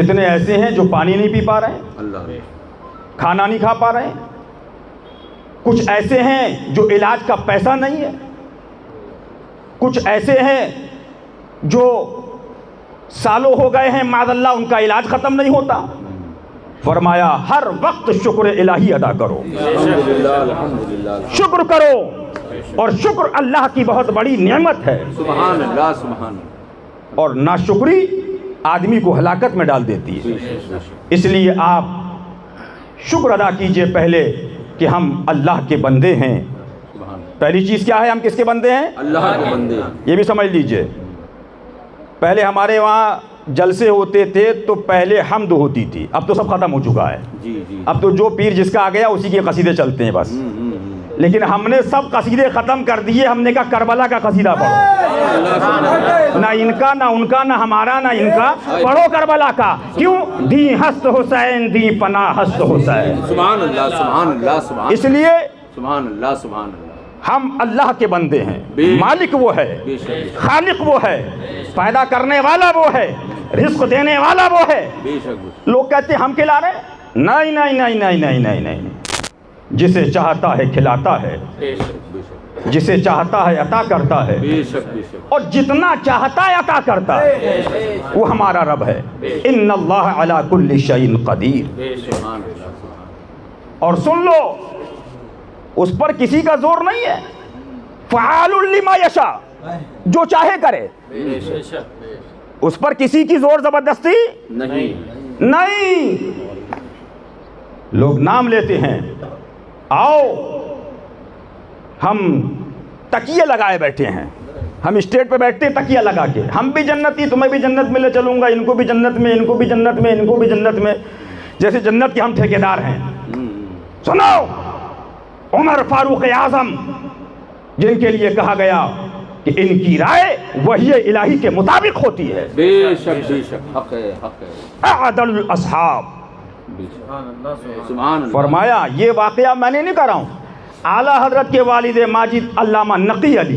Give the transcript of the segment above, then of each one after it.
کتنے ایسے ہیں جو پانی نہیں پی پا رہے ہیں, اللہ, کھانا نہیں کھا پا رہے ہیں. کچھ ایسے ہیں جو علاج کا پیسہ نہیں ہے. کچھ ایسے ہیں جو سالوں ہو گئے ہیں معاذ اللہ ان کا علاج ختم نہیں ہوتا. فرمایا ہر وقت شکر الہی ادا کرو, شکر کرو, اور شکر اللہ کی بہت بڑی نعمت ہے. سبحان اللہ, سبحان اللہ. اور ناشکری آدمی کو ہلاکت میں ڈال دیتی ہے. اس لیے آپ شکر ادا کیجئے پہلے کہ ہم اللہ کے بندے ہیں. پہلی چیز کیا ہے, ہم کس کے بندے ہیں؟ اللہ کے بندے. یہ بھی سمجھ لیجئے. پہلے ہمارے وہاں جلسے ہوتے تھے تو پہلے حمد ہوتی تھی, اب تو سب ختم ہو چکا ہے. جی جی. اب تو جو پیر جس کا آ گیا اسی کے قصیدے چلتے ہیں بس. لیکن ہم نے سب قصیدے ختم کر دیے. ہم نے کہا کربلا کا قصیدہ پڑھو, نہ ان کا نہ ان کا نہ ہمارا نہ ان کا, پڑھو کربلا کا. کیوں؟ دی ہست حسین دی پناہ ہست حسین. سبحان اللہ, سبحان اللہ, سبحان. اس لیے سبحان اللہ, سبحان اللہ. ہم اللہ کے بندے ہیں. مالک وہ ہے, خالق وہ ہے, پیدا کرنے والا وہ ہے, رزق دینے والا وہ ہے. لوگ کہتے ہیں ہم کھلا رہے ہیں. نہیں نہیں نہیں نہیں نہیں نہیں نہیں. جسے چاہتا ہے کھلاتا ہے, جسے چاہتا ہے عطا کرتا ہے, اور جتنا چاہتا ہے عطا کرتا ہے. وہ ہمارا رب ہے. ان اللہ علی کل شیء قدیر. اور سن لو, اس پر کسی کا زور نہیں ہے. فعال لما یشاء, جو چاہے کرے. اس پر کسی کی زور زبردستی نہیں. لوگ نام لیتے ہیں, آؤ ہم تکیے لگائے بیٹھے ہیں, ہم اسٹیٹ پہ بیٹھتے ہیں تکیہ لگا کے. ہم بھی جنتی, تمہیں بھی جنت میں لے چلوں گا, ان کو بھی جنت میں, ان کو بھی جنت میں, ان کو بھی جنت میں, جیسے جنت کے ہم ٹھیکیدار ہیں. سنو, عمر فاروق اعظم جن کے لیے کہا گیا کہ ان کی رائے وحی الہی کے مطابق ہوتی ہے. بے شک, بے شک, حق ہے, حق ہے. اعدل الاصحاب. سبحان اللہ. فرمایا یہ واقعہ میں نے نہیں کہہ رہا ہوں, اعلیٰ حضرت کے والد ماجد علامہ نقی علی,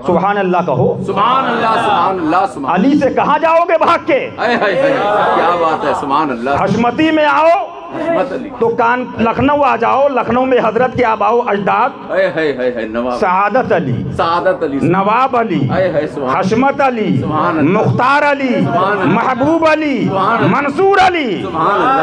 سبحان اللہ کہو. سبحان اللہ, سبحان اللہ, سبحان. علی سے کہاں جاؤ گے بھاگ کے؟ کیا بات ہے, سبحان اللہ. حشمتی میں آؤ تو کان لکھنؤ آ جاؤ. لکھنؤ میں حضرت کے آباؤ اجداد سعادت علی, سعادت علی, نواب علی, حشمت علی, مختار علی, محبوب علی, منصور علی.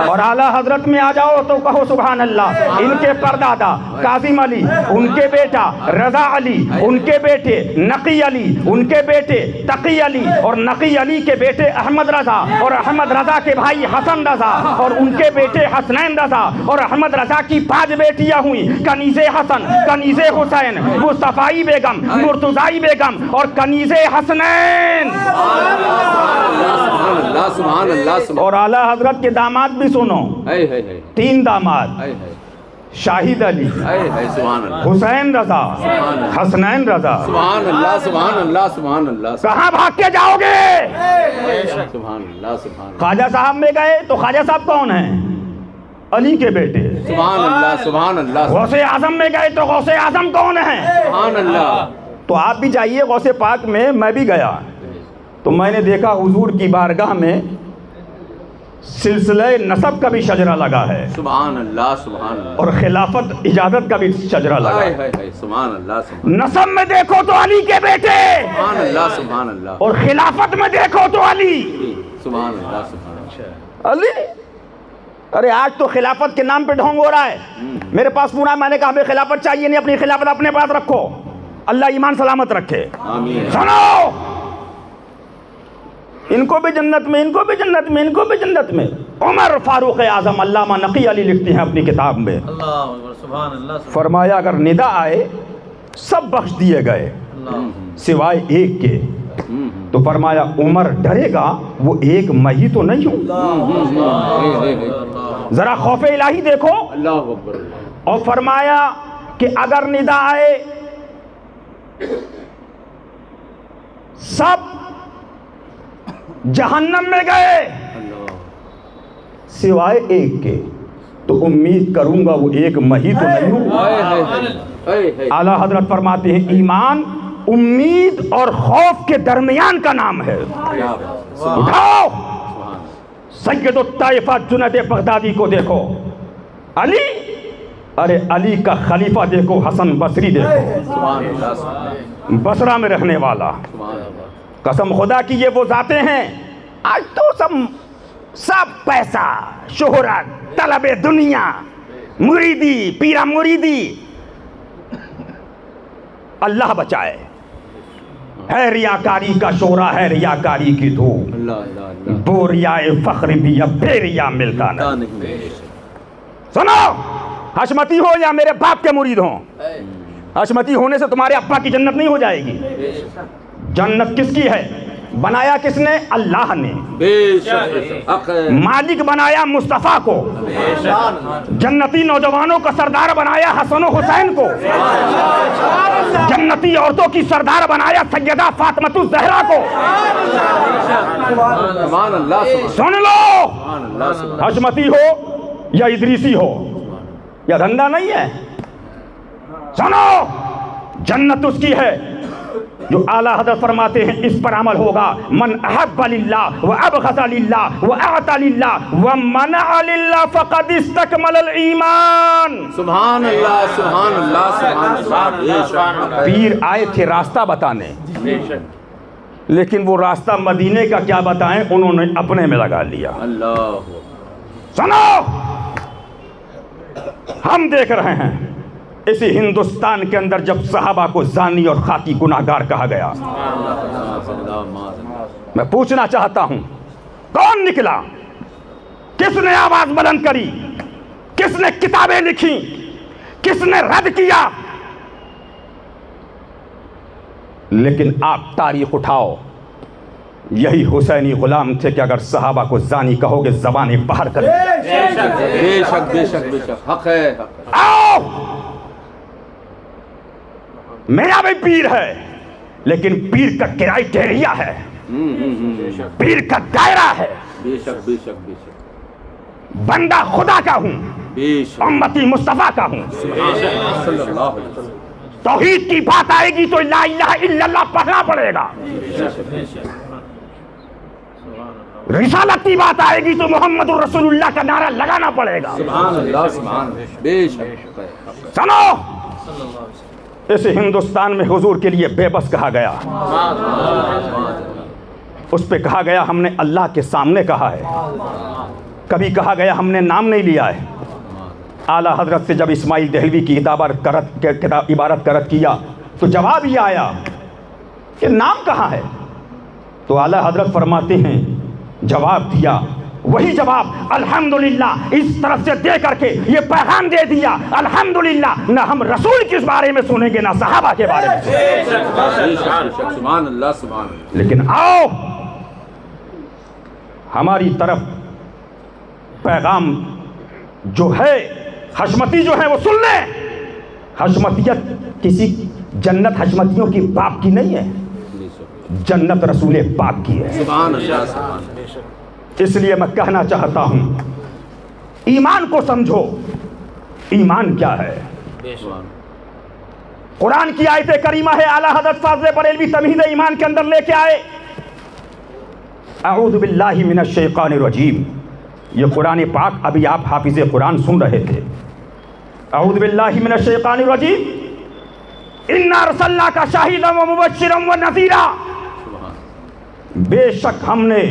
اور اعلیٰ حضرت میں آ جاؤ تو کہو سبحان اللہ. ان کے پردادا کاظم علی, ان کے بیٹا رضا علی, ان کے بیٹے نقی علی, ان کے بیٹے تقی علی, اور نقی علی کے بیٹے احمد رضا, اور احمد رضا کے بھائی حسن رضا, اور ان کے بیٹے حسنین رضا, اور احمد رضا کی 5 بیٹیاں ہوئیں, کنیز حسن, کنیز حسین, مصطفی بیگم, مرتضی بیگم, اور کنیز حسنین. اور اعلیٰ حضرت کے داماد بھی سنو, 3 داماد, شاہد علی, حسین رضا, حسنین رضا. سبحان اللہ, سبحان اللہ, سبحان اللہ. کہاں بھاگ کے جاؤ گے؟ سبحان اللہ, سبحان. خواجہ صاحب میں گئے تو خواجہ صاحب کون ہیں؟ علی کے بیٹے. سبحان اللہ, سبحان اللہ. غوث اعظم میں گئے تو غوث اعظم کون ہیں؟ سبحان اللہ. تو آپ بھی جائیے غوث پاک میں. میں بھی گیا تو میں نے دیکھا حضور کی بارگاہ میں سلسلہ نسب کا بھی شجرہ لگا ہے. سبحان اللہ, سبحان اللہ. اور خلافت اجازت کا بھی شجرہ لگا ہے. سبحان اللہ, سبحان. نسب میں دیکھو تو علی کے بیٹے, سبحان اللہ, سبحان اللہ. اور خلافت میں دیکھو تو علی. سبحان اللہ, سبحان اللہ. علی. ارے آج تو خلافت کے نام پہ ڈھونگ ہو رہا ہے. میرے پاس پورا, میں نے کہا ہمیں خلافت چاہیے نہیں, اپنی خلافت اپنے پاس رکھو, اللہ ایمان سلامت رکھے. آمین. سنو, ان کو بھی جنت میں, ان کو بھی جنت میں, ان کو بھی جنت میں. عمر فاروق اعظم علامہ نقی علی لکھتے ہیں اپنی کتاب میں, فرمایا اگر ندا آئے سب بخش دیے گئے سوائے ایک کے. تو فرمایا عمر ڈرے گا, وہ ایک میں ہی تو نہیں ہوں. ذرا خوف الہی دیکھو. اللہ اکبر. اور فرمایا کہ اگر ندا آئے سب جہنم میں گئے سوائے ایک کے, تو امید کروں گا وہ ایک میں ہی تو نہیں ہوں. اعلیٰ حضرت فرماتے ہیں ایمان امید اور خوف کے درمیان کا نام ہے. اٹھاؤ سید الطائفہ جنید بغدادی کو دیکھو، علی، ارے علی کا خلیفہ دیکھو حسن بصری دیکھو، سبحان اللہ سبحان اللہ بصرہ میں رہنے والا، سبحان اللہ قسم خدا کی یہ وہ ذاتیں ہیں. آج تو سب پیسہ، شہرت، طلب دنیا، مریدی، پیرا مریدی. اللہ بچائے، ہے ریاکاری کا شورا، ہے ریاکاری کی دھوم. اللہ اللہ اللہ دو ریائے فخر بھی اب بے ریا ملتا کیا نہیں. نہیں سنو، حشمتی ہو یا میرے باپ کے مرید ہوں، حشمتی ہونے سے تمہارے ابا کی جنت نہیں ہو جائے گی. جنت کس کی ہے؟ بنایا کس نے؟ اللہ نے. بے شک حق ہے مالک بنایا مصطفیٰ کو، جنتی نوجوانوں کا سردار بنایا حسن و حسین کو، جنتی عورتوں کی سردار بنایا سیدہ فاطمۃ الزہرا کو. سبحان اللہ سن لو، سبحان اللہ سبحان حشمتی ہو یا ادریسی ہو، یا دھندا نہیں ہے. سنو، جنت اس کی ہے جو اعلیٰ حضرت فرماتے ہیں اس پر عمل ہوگا. من احب للہ وابغض للہ واعطى للہ ومنع للہ فقد استکمل الایمان. سبحان اللہ سبحان اللہ سبحان اللہ بے شک پیر آئے تھے راستہ بتانے، لیکن وہ راستہ مدینے کا کیا بتائیں، انہوں نے اپنے میں لگا لیا. اللہ سنو، ہم دیکھ رہے ہیں اسی ہندوستان کے اندر جب صحابہ کو زانی اور خاکی گناہگار کہا گیا، میں پوچھنا چاہتا ہوں کون نکلا؟ کس نے آواز بلند کری؟ کس نے کتابیں لکھی؟ کس نے رد کیا؟ لیکن آپ تاریخ اٹھاؤ، یہی حسینی غلام تھے کہ اگر صحابہ کو زانی کہو گے زبانیں باہر کریں. بے شک بے شک بے شک حق ہے. آؤ، میرا بھی پیر ہے، لیکن پیر کا کرائٹیریا ہے، پیر کا دائرہ ہے. بے شک بے شک بے شک بندہ خدا کا ہوں، بے شک امتی مصطفیٰ کا ہوں. صلی اللہ علیہ وسلم توحید کی بات آئے گی تو لا الہ الا اللہ پڑھنا پڑے گا. رسالت کی بات آئے گی تو محمد الرسول اللہ کا نعرہ لگانا پڑے گا. سبحان اللہ سبحان بے شک. سنو، اس ہندوستان میں حضور کے لیے بے بس کہا گیا، اس پہ کہا گیا ہم نے اللہ کے سامنے کہا ہے، کبھی کہا گیا ہم نے نام نہیں لیا ہے. اعلیٰ حضرت سے جب اسماعیل دہلوی کی عبارت کا رد کیا تو جواب یہ آیا کہ نام کہاں ہے؟ تو اعلیٰ حضرت فرماتے ہیں جواب دیا، وہی جواب الحمدللہ اس طرف سے دے کر کے یہ پیغام دے دیا، الحمدللہ نہ ہم رسول کس بارے میں سنیں گے نہ صحابہ کے بارے میں. سبحان اللہ سبحان اللہ. لیکن آؤ ہماری طرف پیغام جو ہے، حشمتی جو ہے وہ سن لیں. حشمتیت کسی جنت حشمتیوں کی باپ کی نہیں ہے، جنت رسول پاک کی ہے. سبحان اللہ سبحان اللہ. اس لیے میں کہنا چاہتا ہوں ایمان کو سمجھو. ایمان کیا ہے؟ قرآن کی آیت کریمہ ہے، اعلیٰ حضرت فاضل بریلوی تمہید ایمان کے اندر لے کے آئے. اعوذ باللہ من الشیطان الرجیم، یہ قرآن پاک ابھی آپ حافظ قرآن سن رہے تھے. اعوذ باللہ من الشیطان الرجیم، انا ارسلناک شاہدا ومبشرا ونذیرا. بے شک ہم نے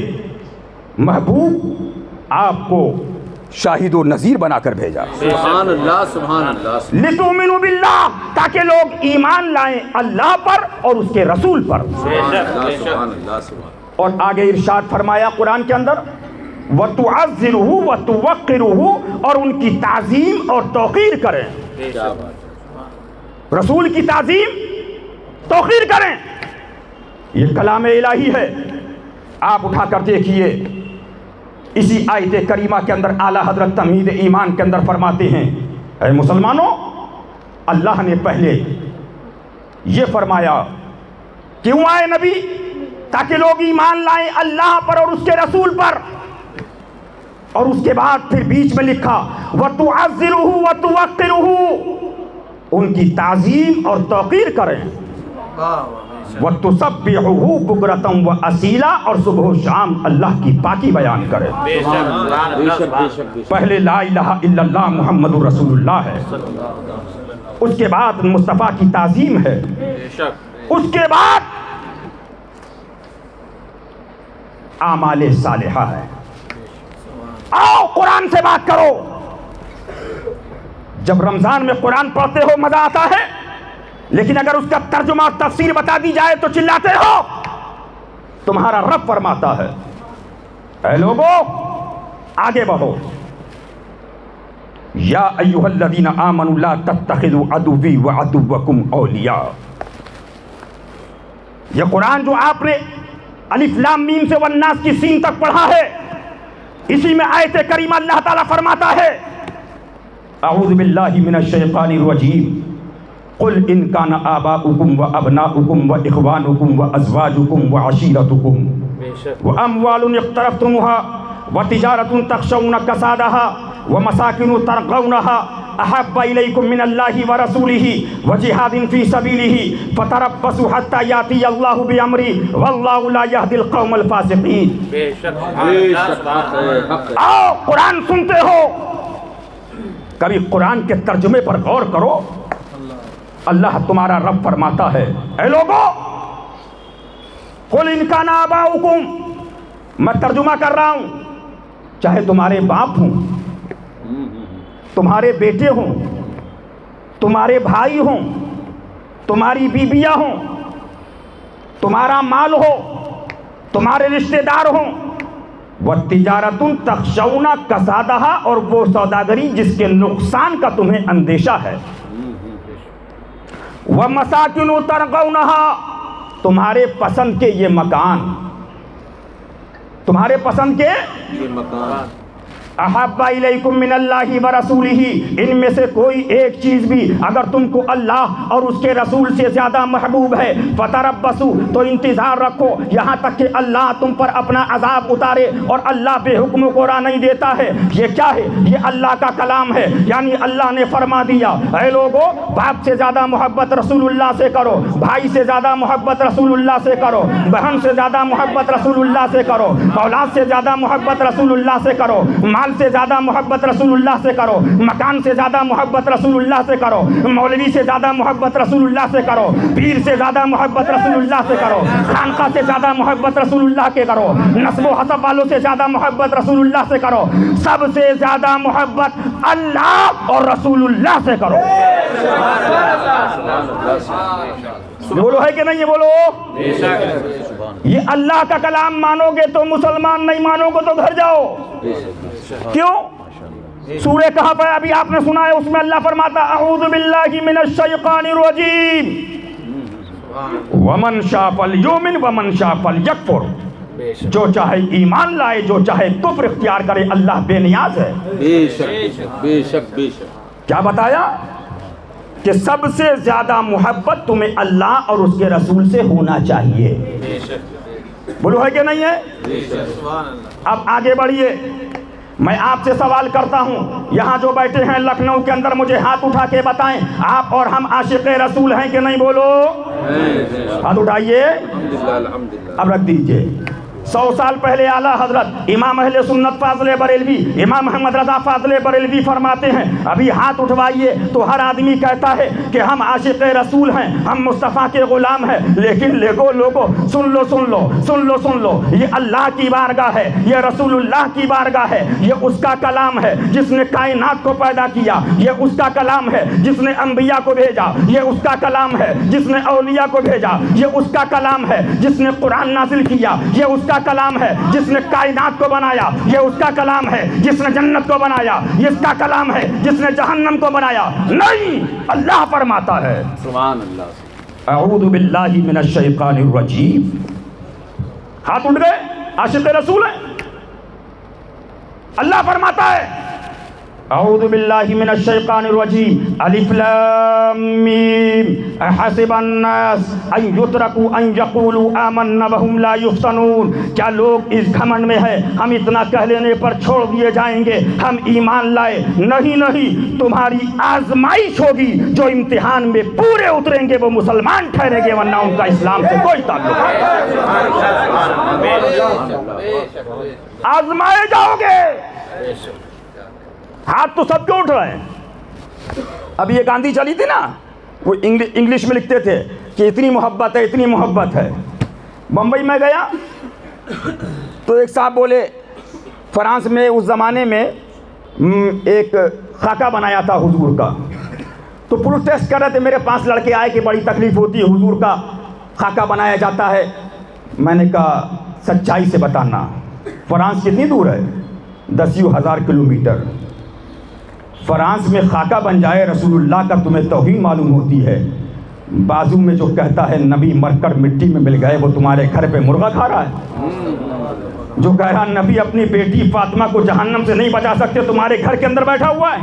محبوب آپ کو شاہد و نذیر بنا کر بھیجا. سبحان اللہ سبحان اللہ. لتؤمنوا باللہ، تاکہ لوگ ایمان لائیں اللہ پر اور اس کے رسول پر. سبحان اللہ سبحان. اور آگے ارشاد فرمایا قرآن کے اندر وَتُعَزِّرُهُ وَتُوَقِّرُهُ، اور ان کی تعظیم اور توقیر کریں. کیا بات. رسول کی تعظیم توقیر کریں. یہ کلام الہی ہے. آپ اٹھا کر دیکھیے اسی آیت کریمہ کے اندر اعلیٰ حضرت تمہید ایمان کے اندر فرماتے ہیں اے مسلمانوں، اللہ نے پہلے یہ فرمایا کیوں آئے نبی؟ تاکہ لوگ ایمان لائیں اللہ پر اور اس کے رسول پر. اور اس کے بعد پھر بیچ میں لکھا وَتُعَزِّرُهُ وَتُوَقِّرُهُ، ان کی تعظیم اور توقیر کریں. وَتُسَبِّحُهُ بُكْرَةً وَأَصِيلًا، اور صبح و شام اللہ کی پاکی بیان کرے. پہلے لا الہ الا اللہ محمد رسول اللہ ہے، اس کے بعد مصطفیٰ کی تعظیم ہے، اس کے بعد اعمال صالحہ ہے. آؤ قرآن سے بات کرو. جب رمضان میں قرآن پڑھتے ہو مزہ آتا ہے، لیکن اگر اس کا ترجمہ اور تفسیر بتا دی جائے تو چلاتے ہو. تمہارا رب فرماتا ہے اے لوگو آگے بڑھو. یا ایھا الذین آمنوا لا تتخذوا عدوی وعدوکم اولیاء. یہ قرآن جو آپ نے الف لام میم سے والناس کی سین تک پڑھا ہے، اسی میں آیت کریمہ اللہ تعالیٰ فرماتا ہے اعوذ باللہ من الشیطان الرجیم قل ان کان آباؤکم وابناؤکم واخوانکم وازواجکم وعشیرتکم واموال اقترفتموها وتجارۃ تخشون کسادها ومساکن ترضونها احب الیکم من اللہ ورسولہ وجہاد فی سبیلہ فتربصوا حتی یاتی اللہ بامرہ واللہ لا یہدی القوم الفاسقین. آؤ قرآن سنتے ہو، کبھی قرآن کے ترجمے پر غور کرو. اللہ تمہارا رب فرماتا ہے اے لوگو قل ان کان آباؤکم، میں ترجمہ کر رہا ہوں، چاہے تمہارے باپ ہوں، تمہارے بیٹے ہوں، تمہارے بھائی ہوں، تمہاری بیویاں ہوں، تمہارا مال ہو، تمہارے رشتہ دار ہوں، وَتِجَارَةٌ تَخْشَوْنَ كَسَادَهَا، اور وہ سوداگری جس کے نقصان کا تمہیں اندیشہ ہے، وَمَسَاكِنُ تَرْضَوْنَهَا، تمہارے پسند کے یہ مکان، تمہارے پسند کے یہ مکان، احب الیکم من اللہ ورسولہ، ان میں سے کوئی ایک چیز بھی اگر تم کو اللہ اور اس کے رسول سے زیادہ محبوب ہے فتربصوا، تو انتظار رکھو یہاں تک کہ اللہ تم پر اپنا عذاب اتارے. اور اللہ بے حکم کو راہ نہیں دیتا ہے. یہ کیا ہے؟ یہ اللہ کا کلام ہے. یعنی اللہ نے فرما دیا اے لوگو باپ سے زیادہ محبت رسول اللہ سے کرو، بھائی سے زیادہ محبت رسول اللہ سے کرو، بہن سے زیادہ محبت رسول اللہ سے کرو، اولاد سے زیادہ محبت رسول اللہ سے کرو، مال سے زیادہ محبت رسول اللہ سے کرو، مکان سے زیادہ محبت رسول اللہ سے کرو، مولوی سے زیادہ محبت رسول اللہ سے کرو، پیر سے زیادہ محبت رسول اللہ سے کرو، خانقاہ سے زیادہ محبت رسول اللہ کے کرو، نسب و حسب والوں سے زیادہ محبت رسول اللہ سے کرو، سب سے زیادہ محبت اللہ اور رسول اللہ سے کرو. بولو ہے کہ نہیں؟ یہ بولو. یہ اللہ کا کلام مانو گے تو مسلمان، نہیں مانو گے تو گھر جاؤ. کیوں؟ سورہ کہف ہے، ابھی آپ نے سنا ہے، اس میں اللہ فرماتا اعوذ باللہ من الشیطان الرجیم ومن شاء فلیؤمن ومن شاء فلیکفر. جو چاہے ایمان لائے، جو چاہے کفر اختیار کرے، اللہ بے نیاز ہے. بے شک بے شک بے شک. کیا بتایا؟ کہ سب سے زیادہ محبت تمہیں اللہ اور اس کے رسول سے ہونا چاہیے. بولو ہے کہ نہیں ہے؟ اب آگے بڑھیے. میں آپ سے سوال کرتا ہوں، یہاں جو بیٹھے ہیں لکھنؤ کے اندر، مجھے ہاتھ اٹھا کے بتائیں آپ اور ہم عاشق رسول ہیں کہ نہیں؟ بولو. ہاتھ اٹھائیے. اب رکھ دیجئے. 100 سال پہلے اعلیٰ حضرت امام اہل سنت فاضل بریلوی امام محمد رضا فاضل بریلوی فرماتے ہیں، ابھی ہاتھ اٹھوائیے تو ہر آدمی کہتا ہے کہ ہم عاشق رسول ہیں، ہم مصطفیٰ کے غلام ہیں. لیکن لوگو سن لو، یہ اللہ کی بارگاہ ہے، یہ رسول اللہ کی بارگاہ ہے، یہ اس کا کلام ہے جس نے کائنات کو پیدا کیا، یہ اس کا کلام ہے جس نے انبیاء کو بھیجا، یہ اس کا کلام ہے جس نے اولیاء کو بھیجا، یہ اس کا کلام ہے جس نے قرآن نازل کیا، یہ اس کا کلام ہے جس نے کائنات کو بنایا، یہ اس کا کلام ہے جس نے جنت کو بنایا، یہ اس کا کلام ہے جس نے جہنم کو بنایا. نہیں، اللہ فرماتا ہے سبحان اللہ. اعوذ باللہ من الشیطان الرجیم. ہاتھ اٹھ گئے، عاشق رسول ہیں. اللہ فرماتا ہے اعوذ باللہ من الشیطان الرجیم الف لام میم احسب الناس ان یترکوا ان یقولوا آمنا وهم لا یفتنون، کیا لوگ اس گھمنڈ میں ہے ہم اتنا کہہ لینے پر چھوڑ دیے جائیں گے ہم ایمان لائے؟ نہیں نہیں، تمہاری آزمائش ہوگی، جو امتحان میں پورے اتریں گے وہ مسلمان ٹھہریں گے، ورنہ ان کا اسلام سے کوئی تعلق نہیں۔ آزمائے جاؤ گے۔ ہاتھ تو سب کیوں اٹھ رہے ہیں؟ اب یہ گاندھی چلی تھی نا، وہ انگلش میں لکھتے تھے کہ اتنی محبت ہے اتنی محبت ہے۔ بمبئی میں گیا تو ایک صاحب بولے فرانس میں اس زمانے میں ایک خاکہ بنایا تھا حضور کا، تو پروٹیسٹ کر رہے تھے، میرے پاس لڑکے آئے کہ بڑی تکلیف ہوتی ہے، حضور کا خاکہ بنایا جاتا ہے۔ میں نے کہا سچائی سے بتانا، فرانس کتنی دور ہے؟ 10,000 کلومیٹر۔ فرانس میں خاکہ بن جائے رسول اللہ کا، تمہیں توہین معلوم ہوتی ہے؟ بازو میں جو کہتا ہے نبی مر کر مٹی میں مل گئے، وہ تمہارے گھر پہ مرغا کھا رہا ہے؟ جو کہہ رہا نبی اپنی بیٹی فاطمہ کو جہنم سے نہیں بچا سکتے، تمہارے گھر کے اندر بیٹھا ہوا ہے؟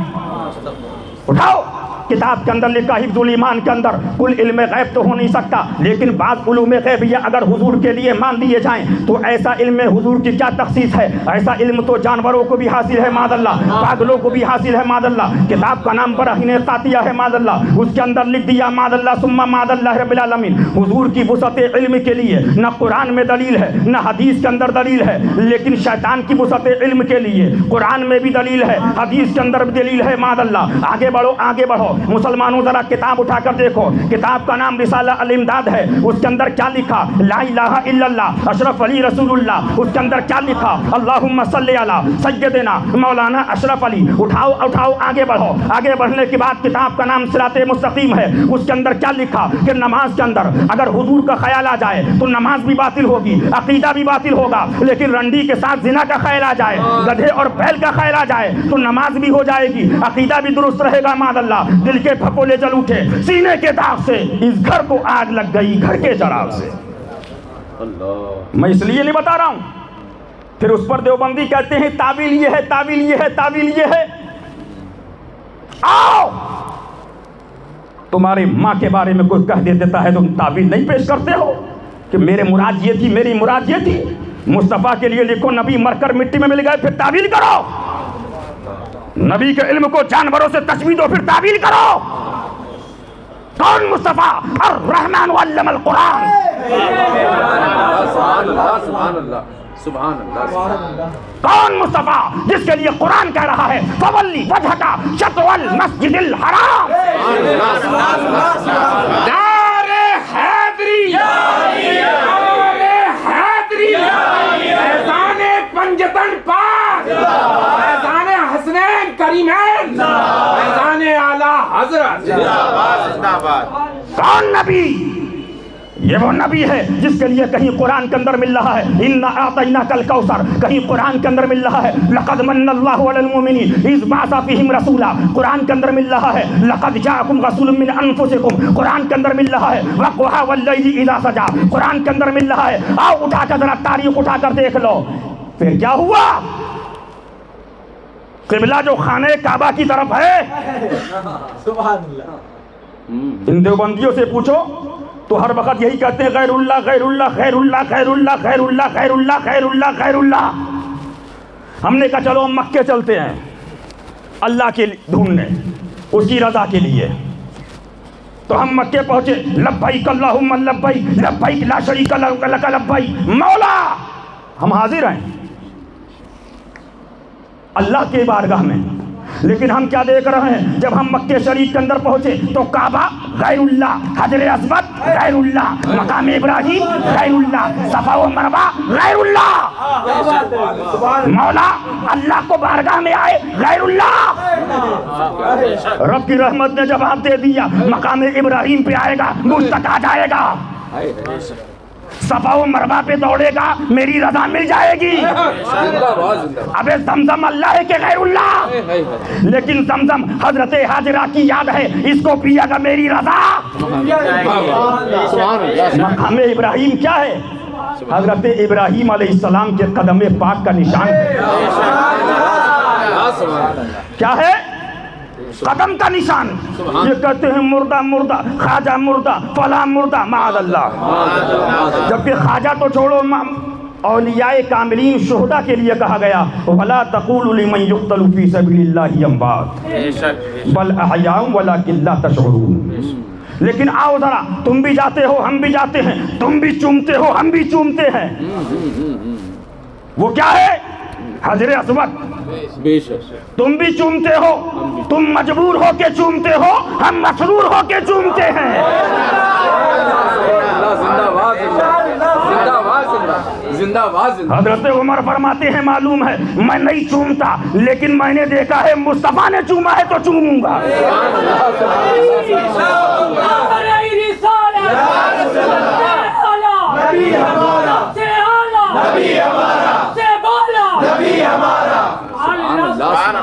اٹھاؤ، کتاب کے اندر لکھا حفظ الایمان کے اندر کل علم غیب تو ہو نہیں سکتا، لیکن بعض علوم غیبیہ اگر حضور کے لیے مان لیے جائیں تو ایسا علم حضور کی کیا تخصیص ہے؟ ایسا علم تو جانوروں کو بھی حاصل ہے معاذ اللہ، پاگلوں کو بھی حاصل ہے معاذ اللہ۔ کتاب کا نام براہین قاطعہ ہے معاذ اللہ، اس کے اندر لکھ دیا معاذ اللہ ثم معاذ اللہ رب العالمین۔ حضور کی وسعت علم کے لیے نہ قرآن میں دلیل ہے نہ حدیث کے اندر دلیل ہے، لیکن شیطان کی وسعت علم کے لیے قرآن میں بھی دلیل ہے، حدیث کے اندر بھی دلیل ہے معاذ اللہ۔ آگے بڑھو آگے بڑھو مسلمانوں، ذرا کتاب اٹھا کر دیکھو، کتاب کا نام رسالہ الامداد ہے، اس کے اندر کیا لکھا؟ لا الہ الا اللہ، اشرف علی رسول اللہ، اس کے اندر کیا لکھا؟ اللہم صلی علی سیدنا مولانا اشرف علی۔ اٹھاؤ اٹھاؤ آگے بڑھو، آگے بڑھنے کے بعد کتاب کا نام صراط مستقیم ہے، اس کے اندر کیا لکھا کہ نماز کے اندر اگر حضور کا خیال آ جائے تو نماز بھی باطل ہوگی، عقیدہ بھی باطل ہوگا، لیکن رنڈی کے ساتھ زنا کا خیال آ جائے، گدھے اور بیل کا خیال آ جائے تو نماز بھی ہو جائے گی، عقیدہ بھی درست رہے گا معاذ اللہ۔ دل کے پھپولے جل اٹھے، سینے کے داغ سے اس گھر کو آگ لگ گئی، گھر کے چراغ سے۔ میں اس لیے نہیں بتا رہا ہوں، پھر اس پر دیوبندی کہتے ہیں تعویل یہ ہے تعویل یہ ہے تعویل یہ ہے۔ آؤ، تمہاری ماں کے بارے میں کوئی کہہ دیتا ہے تم تعویل نہیں پیش کرتے ہو کہ میرے مراد یہ تھی میری مراد یہ تھی؟ مصطفیٰ کے لیے لکھو نبی مر کر مٹی میں مل گئے، پھر تعویل کرو۔ نبی کے علم کو جانوروں سے تشبیہ دو، پھر تعویل کرو۔ کون مصطفیٰ؟ الرحمن علم القرآن۔ سبحان اللہ سبحان اللہ سبحان اللہ۔ کون مصطفیٰ جس کے لیے قرآن کہہ رہا ہے فولی وجہک شطر المسجد الحرام۔ نعرہ حیدری، نعرہ حیدری، اذان پنجتن پاک، اذان حسنین کریمین، اذان اعلیٰ حضرت۔ کون نبی؟ یہ وہ نبی ہے جس کے لیے کہیں قرآن کے اندر مل رہا ہے اِنَّا أَعْطَيْنَاكَ الْكَوْثَرَ، کہیں قرآن کے اندر مل رہا ہے لَقَدْ مَنَّ اللَّهُ عَلَى الْمُؤْمِنِينَ إِذْ بَعَثَ فِيهِمْ رَسُولًا، قرآن کے اندر مل رہا ہے لَقَدْ جَاءَكُمْ رَسُولٌ مِّنْ أَنفُسِكُمْ، قرآن کے اندر مل رہا ہے وَالضُّحَىٰ وَاللَّيْلِ إِذَا سَجَىٰ، قرآن کے اندر مل رہا ہے۔ آؤ اٹھا کر ذرا تاریخ اٹھا کر دیکھ لو، پھر کیا ہوا؟ قبلہ جو خانہ کعبہ کی طرف ہے، سبحان اللہ، ان دیوبندیوں سے پوچھو تو ہر وقت یہی کہتے ہیں غیر اللہ غیر اللہ خیر اللہ خیر اللہ خیر اللہ خیر اللہ خیر اللہ خیر اللہ۔ ہم نے کہا چلو ہم مکے چلتے ہیں اللہ کے ڈھونڈنے، اس کی رضا کے لیے۔ تو ہم مکے پہنچے، لبیک اللہم لبیک لبیک لا شریک لک لبیک، مولا ہم حاضر ہیں اللہ کے بارگاہ میں، لیکن ہم کیا دیکھ رہے ہیں؟ جب ہم مکہ شریف کے اندر پہنچے تو کعبہ غیر اللہ، حجر اسود غیر اللہ، مقام ابراہیم غیر اللہ، صفا و مروہ غیر اللہ۔ مولا اللہ کو بارگاہ میں آئے غیر اللہ۔ رب کی رحمت نے جواب دے دیا، مقام ابراہیم پہ آئے گا مجھ تک آ جائے گا، صفا و مروہ پہ دوڑے گا میری رضا مل جائے گی۔ ابے زمزم اللہ ہے کہ غیر اللہ؟ لیکن زمزم حضرت حاجرہ کی یاد ہے، اس کو پیا گا میری رضا۔ مقام ابراہیم کیا ہے؟ حضرت ابراہیم علیہ السلام کے قدم پاک کا نشان ہے۔ کیا ہے؟ قدم کا نشان. یہ کہتے ہیں مردہ مردہ، خواجہ مردہ، فلاں مردہ، معاذ اللہ. جبکہ خواجہ تو چھوڑو، اولیاء کاملین شہداء کے لیے کہا گیا وَلَا تَقُولُوا لِمَنْ يُقْتَلُ فِي سَبِيلِ اللَّهِ أَمْوَاتٌ بَلْ أَحْيَاءٌ وَلَكِنْ لَا تَشْعُرُونَ. لیکن آؤ ذرا، تم بھی جاتے ہو ہم بھی جاتے ہیں، تم بھی چومتے ہو ہم بھی چومتے ہیں. وہ کیا ہے؟ حجر اسود. تم بھی چومتے ہو، تم مجبور ہو کے چومتے ہو، ہم مسرور ہو کے چومتے ہیں. حضرت عمر فرماتے ہیں معلوم ہے میں نہیں چومتا، لیکن میں نے دیکھا ہے مصطفیٰ نے چوما ہے تو چوموں گا.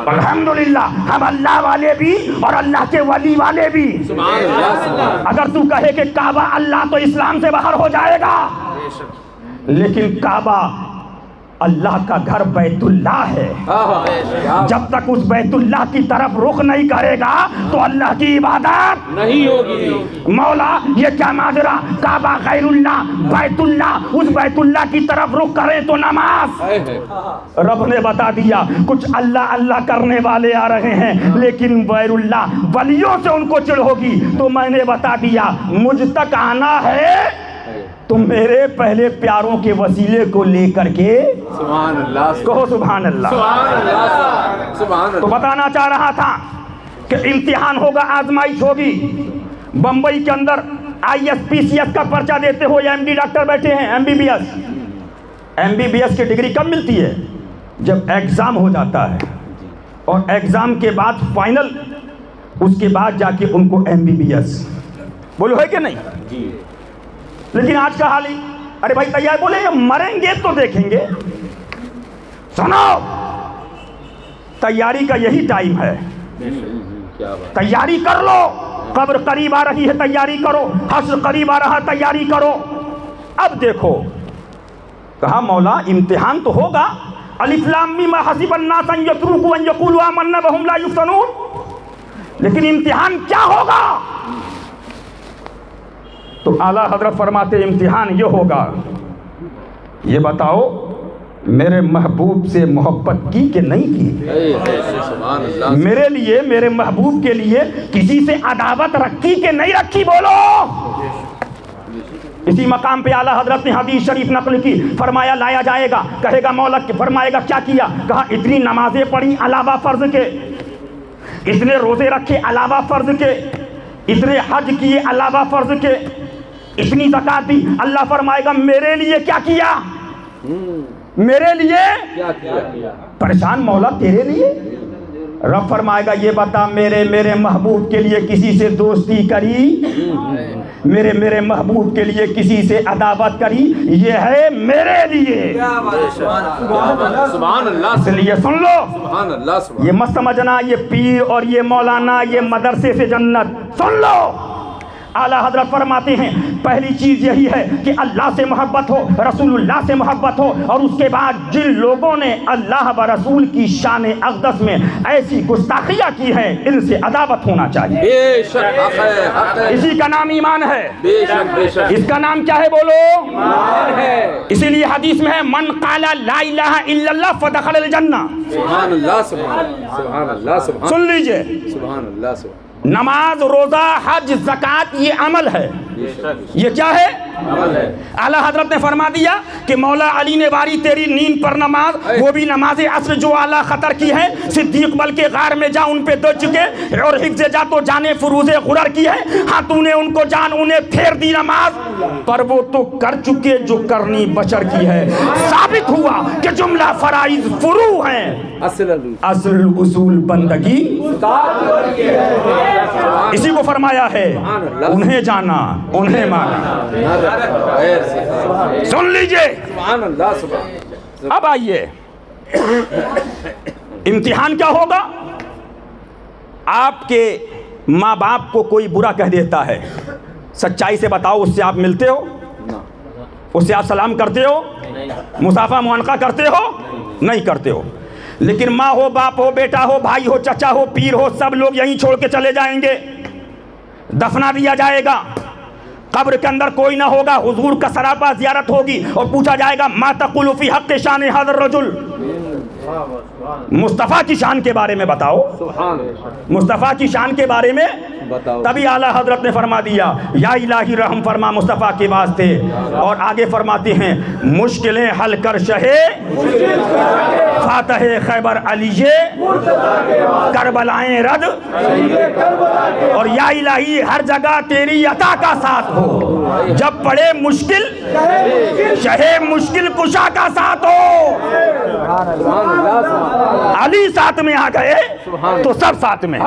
الحمدللہ ہم اللہ والے بھی اور اللہ کے ولی والے بھی. اگر تو کہے کہ کعبہ اللہ تو اسلام سے باہر ہو جائے گا، لیکن کعبہ اللہ کا گھر بیت اللہ ہے. جب تک اس بیت اللہ کی طرف رخ نہیں کرے گا تو اللہ کی عبادت نہیں ہوگی. مولا یہ کیا ماجرا، کعبہ غیر اللہ، بیت اللہ، اس بیت اللہ کی طرف رخ کرے تو نماز. رب نے بتا دیا کچھ اللہ اللہ کرنے والے آ رہے ہیں لیکن غیر اللہ ولیوں سے ان کو چڑ ہوگی. تو میں نے بتا دیا مجھ تک آنا ہے تو میرے پہلے پیاروں کے وسیلے کو لے کر کے سبحان اللہ کہو سبحان اللہ. تو بتانا چاہ رہا تھا کہ امتحان ہوگا، آزمائش ہوگی. بمبئی کے اندر ISPCS کا پرچہ دیتے ہو یا MD ڈاکٹر بیٹھے ہیں، MBBS کی ڈگری کب ملتی ہے؟ جب ایگزام ہو جاتا ہے اور ایگزام کے بعد فائنل، اس کے بعد جا کے ان کو MBBS. بولو ہے کہ نہیں جی؟ لیکن آج کا حال ہی ارے بھائی تیار، بولے مریں گے تو دیکھیں گے. سنو، تیاری کا یہی ٹائم ہے. تیاری کر لو، قبر قریب آ رہی ہے تیاری کرو، حشر قریب آ رہا تیاری کرو. اب دیکھو کہا مولا امتحان تو ہوگا. الف لام میم حسب الناس ان یترکوا ان یقولوا آمنا وهم لا یفتنون. لیکن امتحان کیا ہوگا؟ تو اعلیٰ حضرت فرماتے امتحان یہ ہوگا، یہ بتاؤ میرے محبوب سے محبت کی کہ نہیں کی؟ میرے لیے، میرے محبوب کے لیے کسی سے عداوت رکھی کہ نہیں رکھی؟ بولو. اسی مقام پہ اعلیٰ حضرت نے حدیث شریف نقل کی، فرمایا لایا جائے گا، کہے گا مولا، فرمائے گا کیا کیا؟ کہا اتنی نمازیں پڑھی علاوہ فرض کے، اتنے روزے رکھے علاوہ فرض کے، اتنے حج کیے علاوہ فرض کے، اتنی زکات دی. اللہ فرمائے گا میرے لیے کیا کیا؟ میرے لیے کیا کیا؟ پریشان مولا تیرے لیے. رب فرمائے گا یہ بتا میرے محبوب کے لیے کسی سے دوستی کری؟ میرے محبوب کے لیے کسی سے عداوت کری؟ یہ ہے میرے لیے. سبحان اللہ. اس لیے سن لو، سبحان اللہ. یہ مت سمجھنا یہ پیر اور یہ مولانا یہ مدرسے سے جنت. سن لو، اعلیٰ حضرت فرماتے ہیں پہلی چیز یہی ہے کہ اللہ سے محبت ہو، رسول اللہ سے محبت ہو، اور اس کے بعد جن لوگوں نے اللہ و رسول کی شان اقدس میں ایسی گستاخیاں کی ہیں ان سے عداوت ہونا چاہیے. بے شک حق ہے، حق ہے. اسی کا نام ایمان ہے. بے شک بے شک. اس کا نام کیا ہے؟ بولو ایمان ہے. اسی لیے حدیث میں ہے من قال لا الہ الا اللہ فدخل الجنہ. سبحان اللہ سبحان اللہ سبحان اللہ سبحان. سن لیجئے، سبحان اللہ سبحان. نماز، روزہ، حج، زکوٰۃ یہ عمل ہے. یہ کیا ہے؟ عمل ہے. اعلیٰ حضرت نے فرما دیا کہ مولا علی نے باری تیری نیند پر نماز، وہ بھی نماز عصر جو اعلیٰ خطر کی ہے. صدیق بلکہ غار میں جا ان پہ دو چکے، اور حفظ جا تو جانے فروز غرر کی ہے. ہاں تو نے ان کو جان انہیں پھیر دی نماز، پر وہ تو کر چکے جو کرنی بشر کی ہے. ثابت ہوا کہ جملہ فرائض فروع ہیں، اصل اصول بندگی. اسی کو فرمایا ہے انہیں جانا انہیں مانا. سن لیجئے، اب آئیے امتحان کیا ہوگا. آپ کے ماں باپ کو کوئی برا کہہ دیتا ہے، سچائی سے بتاؤ اس سے آپ ملتے ہو؟ اس سے آپ سلام کرتے ہو؟ مصافحہ معانقہ کرتے ہو؟ نہیں کرتے ہو. لیکن ماں ہو، باپ ہو، بیٹا ہو، بھائی ہو، چچا ہو، پیر ہو، سب لوگ یہیں چھوڑ کے چلے جائیں گے، دفنا دیا جائے گا، قبر کے اندر کوئی نہ ہوگا، حضور کا سراپا زیارت ہوگی اور پوچھا جائے گا ما تقول فی حق شان ھذا الرجل، مصطفیٰ کی شان کے بارے میں بتاؤ، مصطفیٰ کی شان کے بارے میں تبھی اعلیٰ حضرت نے فرما دیا یا الہی رحم فرما مصطفیٰ کے واسطے، اور آگے فرماتے ہیں مشکلیں حل کر شہے فاتح خیبر علی کربلائیں رد، اور یا الہی ہر جگہ تیری عطا کا ساتھ ہو، جب پڑے مشکل شہے مشکل کشا کا ساتھ ہو۔ علی ساتھ میں آ گئے تو سب ساتھ میں،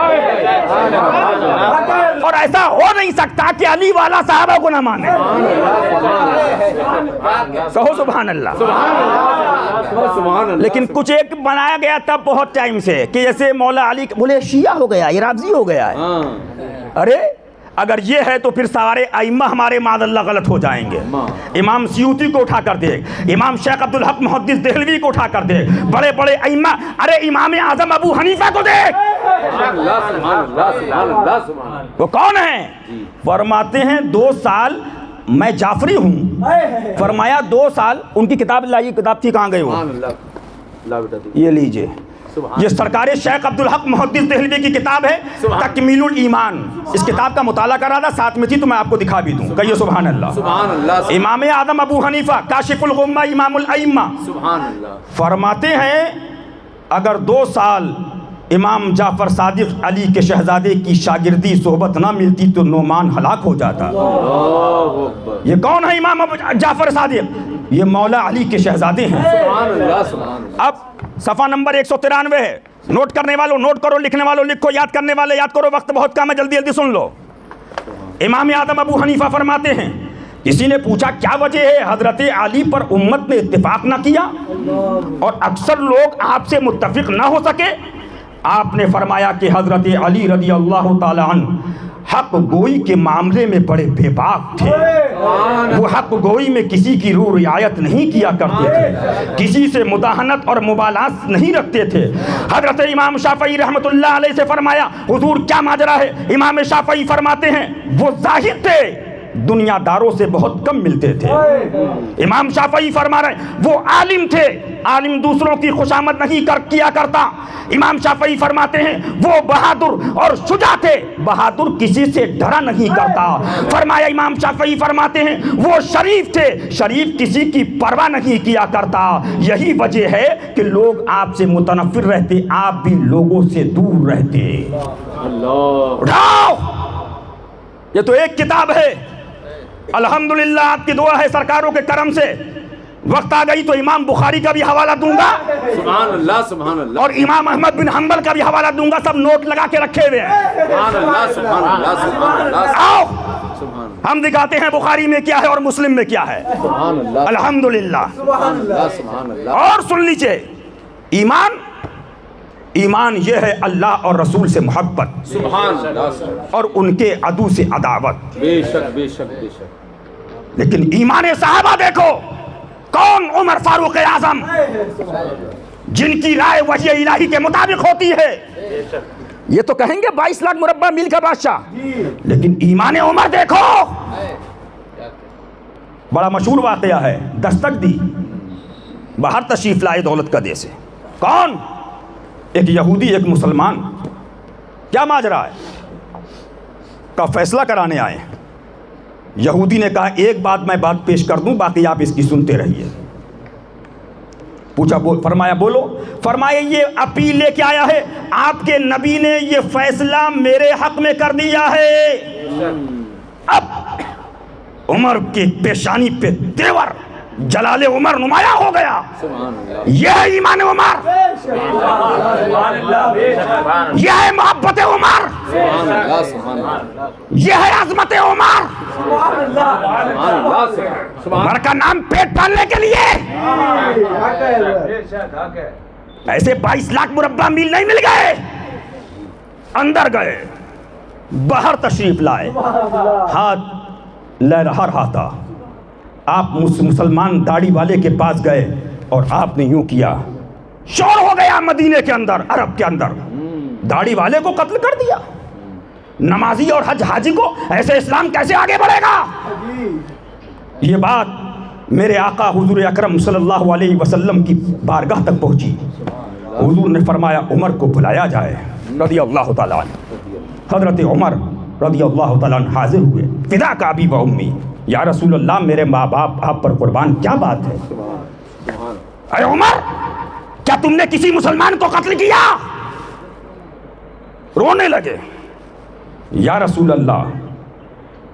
اور ایسا ہو نہیں سکتا کہ علی والا صحابہ کو نہ مانے، کہو سبحان اللہ۔ لیکن کچھ ایک بنایا گیا تب بہت ٹائم سے کہ جیسے مولا علی بولے شیعہ ہو گیا، یہ رافضی ہو گیا ہے، ارے اگر یہ ہے تو پھر سارے ائمہ ہمارے معاذ اللہ غلط ہو جائیں گے۔ امام سیوطی کو اٹھا کر دیکھ، امام شیخ عبدالحق محدث دہلوی کو اٹھا کر دیکھ، بڑے بڑے ائمہ، ارے امام اعظم ابو حنیفہ کو دیکھ، وہ کون ہیں؟ فرماتے ہیں 2 سال میں جعفری ہوں، فرمایا 2 سال، ان کی کتاب لائیے، کتاب تھی کہاں گئے وہ، یہ لیجئے، یہ سرکار شیخ عبدالحق محدث دہلوی کی کتاب ہے تکمیل الایمان، اس کتاب کا مطالعہ کر رہا تھا، ساتھ میں تھی تو میں آپ کو دکھا بھی دوں، کہیے سبحان اللہ۔ امام اعظم ابو حنیفہ کاشف الغمہ امام الائمہ فرماتے ہیں اگر 2 سال امام جعفر صادق علی کے شہزادے کی شاگردی صحبت نہ ملتی تو نعمان ہلاک ہو جاتا۔ یہ کون ہے امام جعفر صادق؟ یہ مولا علی کے شہزادے ہیں۔ اب صفحہ نمبر 193 ہے، نوٹ کرنے والوں نوٹ کرو، لکھنے والوں لکھو، یاد کرنے والے یاد کرو، وقت بہت کم ہے، جلدی جلدی سن لو۔ امام اعظم ابو حنیفہ فرماتے ہیں کسی نے پوچھا کیا وجہ ہے حضرت علی پر امت نے اتفاق نہ کیا اور اکثر لوگ آپ سے متفق نہ ہو سکے؟ آپ نے فرمایا کہ حضرت علی رضی اللہ تعالی عنہ حق گوئی کے معاملے میں بڑے بے باک تھے، وہ حق گوئی میں کسی کی روح رعایت نہیں کیا کرتے تھے، کسی سے مداہنت اور مبالات نہیں رکھتے تھے۔ حضرت امام شافعی رحمۃ اللہ علیہ سے فرمایا حضور کیا ماجرا ہے؟ امام شافعی فرماتے ہیں وہ زاہد تھے، دنیا داروں سے بہت کم ملتے تھے۔ امام شافعی فرما رہے ہیں وہ عالم تھے، عالم دوسروں کی خوشامد نہیں کیا کرتا۔ امام شافعی فرماتے ہیں وہ بہادر اور شجاع تھے، بہادر کسی سے ڈرا نہیں کرتا۔ فرمایا امام شافعی فرماتے ہیں وہ شریف تھے، شریف کسی کی پرواہ نہیں کیا کرتا۔ یہی وجہ ہے کہ لوگ آپ سے متنفر رہتے، آپ بھی لوگوں سے دور رہتے۔ اٹھاؤ، یہ تو ایک کتاب ہے، الحمدللہ آپ کی دعا ہے سرکاروں کے کرم سے، وقت آ گئی تو امام بخاری کا بھی حوالہ دوں گا، سبحان اللہ سبحان اللہ، اور امام احمد بن حنبل کا بھی حوالہ دوں گا، سب نوٹ لگا کے رکھے ہوئے ہیں۔ سبحان اللہ سبحان اللہ سبحان اللہ، آؤ سبحان ہم دکھاتے ہیں بخاری میں کیا ہے اور مسلم میں کیا ہے، اللہ، الحمدللہ۔ سبحان اللہ سبحان اللہ، اور سن لیجئے، ایمان یہ ہے اللہ اور رسول سے محبت سبحان اللہ، اور ان کے عدو سے عداوت۔ بے شک بے شک بے شک، لیکن ایمان صحابہ دیکھو، کون؟ عمر فاروق اعظم، جن کی رائے وحی الہی کے مطابق ہوتی ہے۔ یہ تو کہیں گے 22 لاکھ مربع میل کا بادشاہ، لیکن ایمان عمر دیکھو، بڑا مشہور واقعہ ہے، دستک دی، باہر تشریف لائے دولت کا دے سے، کون؟ ایک یہودی ایک مسلمان، کیا ماجرا ہے کا فیصلہ کرانے آئے۔ یہودی نے کہا ایک بات میں بات پیش کر دوں، باقی آپ اس کی سنتے رہیے۔ پوچھا فرمایا بولو۔ فرمایا یہ اپیل لے کے آیا ہے، آپ کے نبی نے یہ فیصلہ میرے حق میں کر دیا ہے۔ اب عمر کی پیشانی پہ تیور جلال عمر نمایاں ہو گیا۔ یہ ہے ایمان عمر، یہ ہے محبت عمر، یہ ہے عظمت عمر۔ عمر کا نام پیٹ پالنے کے لیے ایسے 22 لاکھ مربع میل نہیں مل گئے، اندر گئے، باہر تشریف لائے، ہاتھ لہرا رہا تھا۔ آپ مسلمان داڑھی والے کے پاس گئے اور آپ نے یوں کیا، شور ہو گیا مدینے کے اندر، عرب کے اندر، داڑھی والے کو قتل کر دیا، نمازی اور حاجی کو، ایسے اسلام کیسے آگے بڑھے گا؟ یہ بات میرے آقا حضور اکرم صلی اللہ علیہ وسلم کی بارگاہ تک پہنچی۔ حضور نے فرمایا عمر کو بلایا جائے رضی اللہ تعالیٰ عنہ۔ حضرت عمر رضی اللہ تعالیٰ عنہ حاضر ہوئے، فدا کا ابی و امی، یا رسول اللہ میرے ماں باپ آپ پر قربان، کیا بات ہے؟ اے عمر، کیا تم نے کسی مسلمان کو قتل کیا؟ رونے لگے۔ یا رسول اللہ،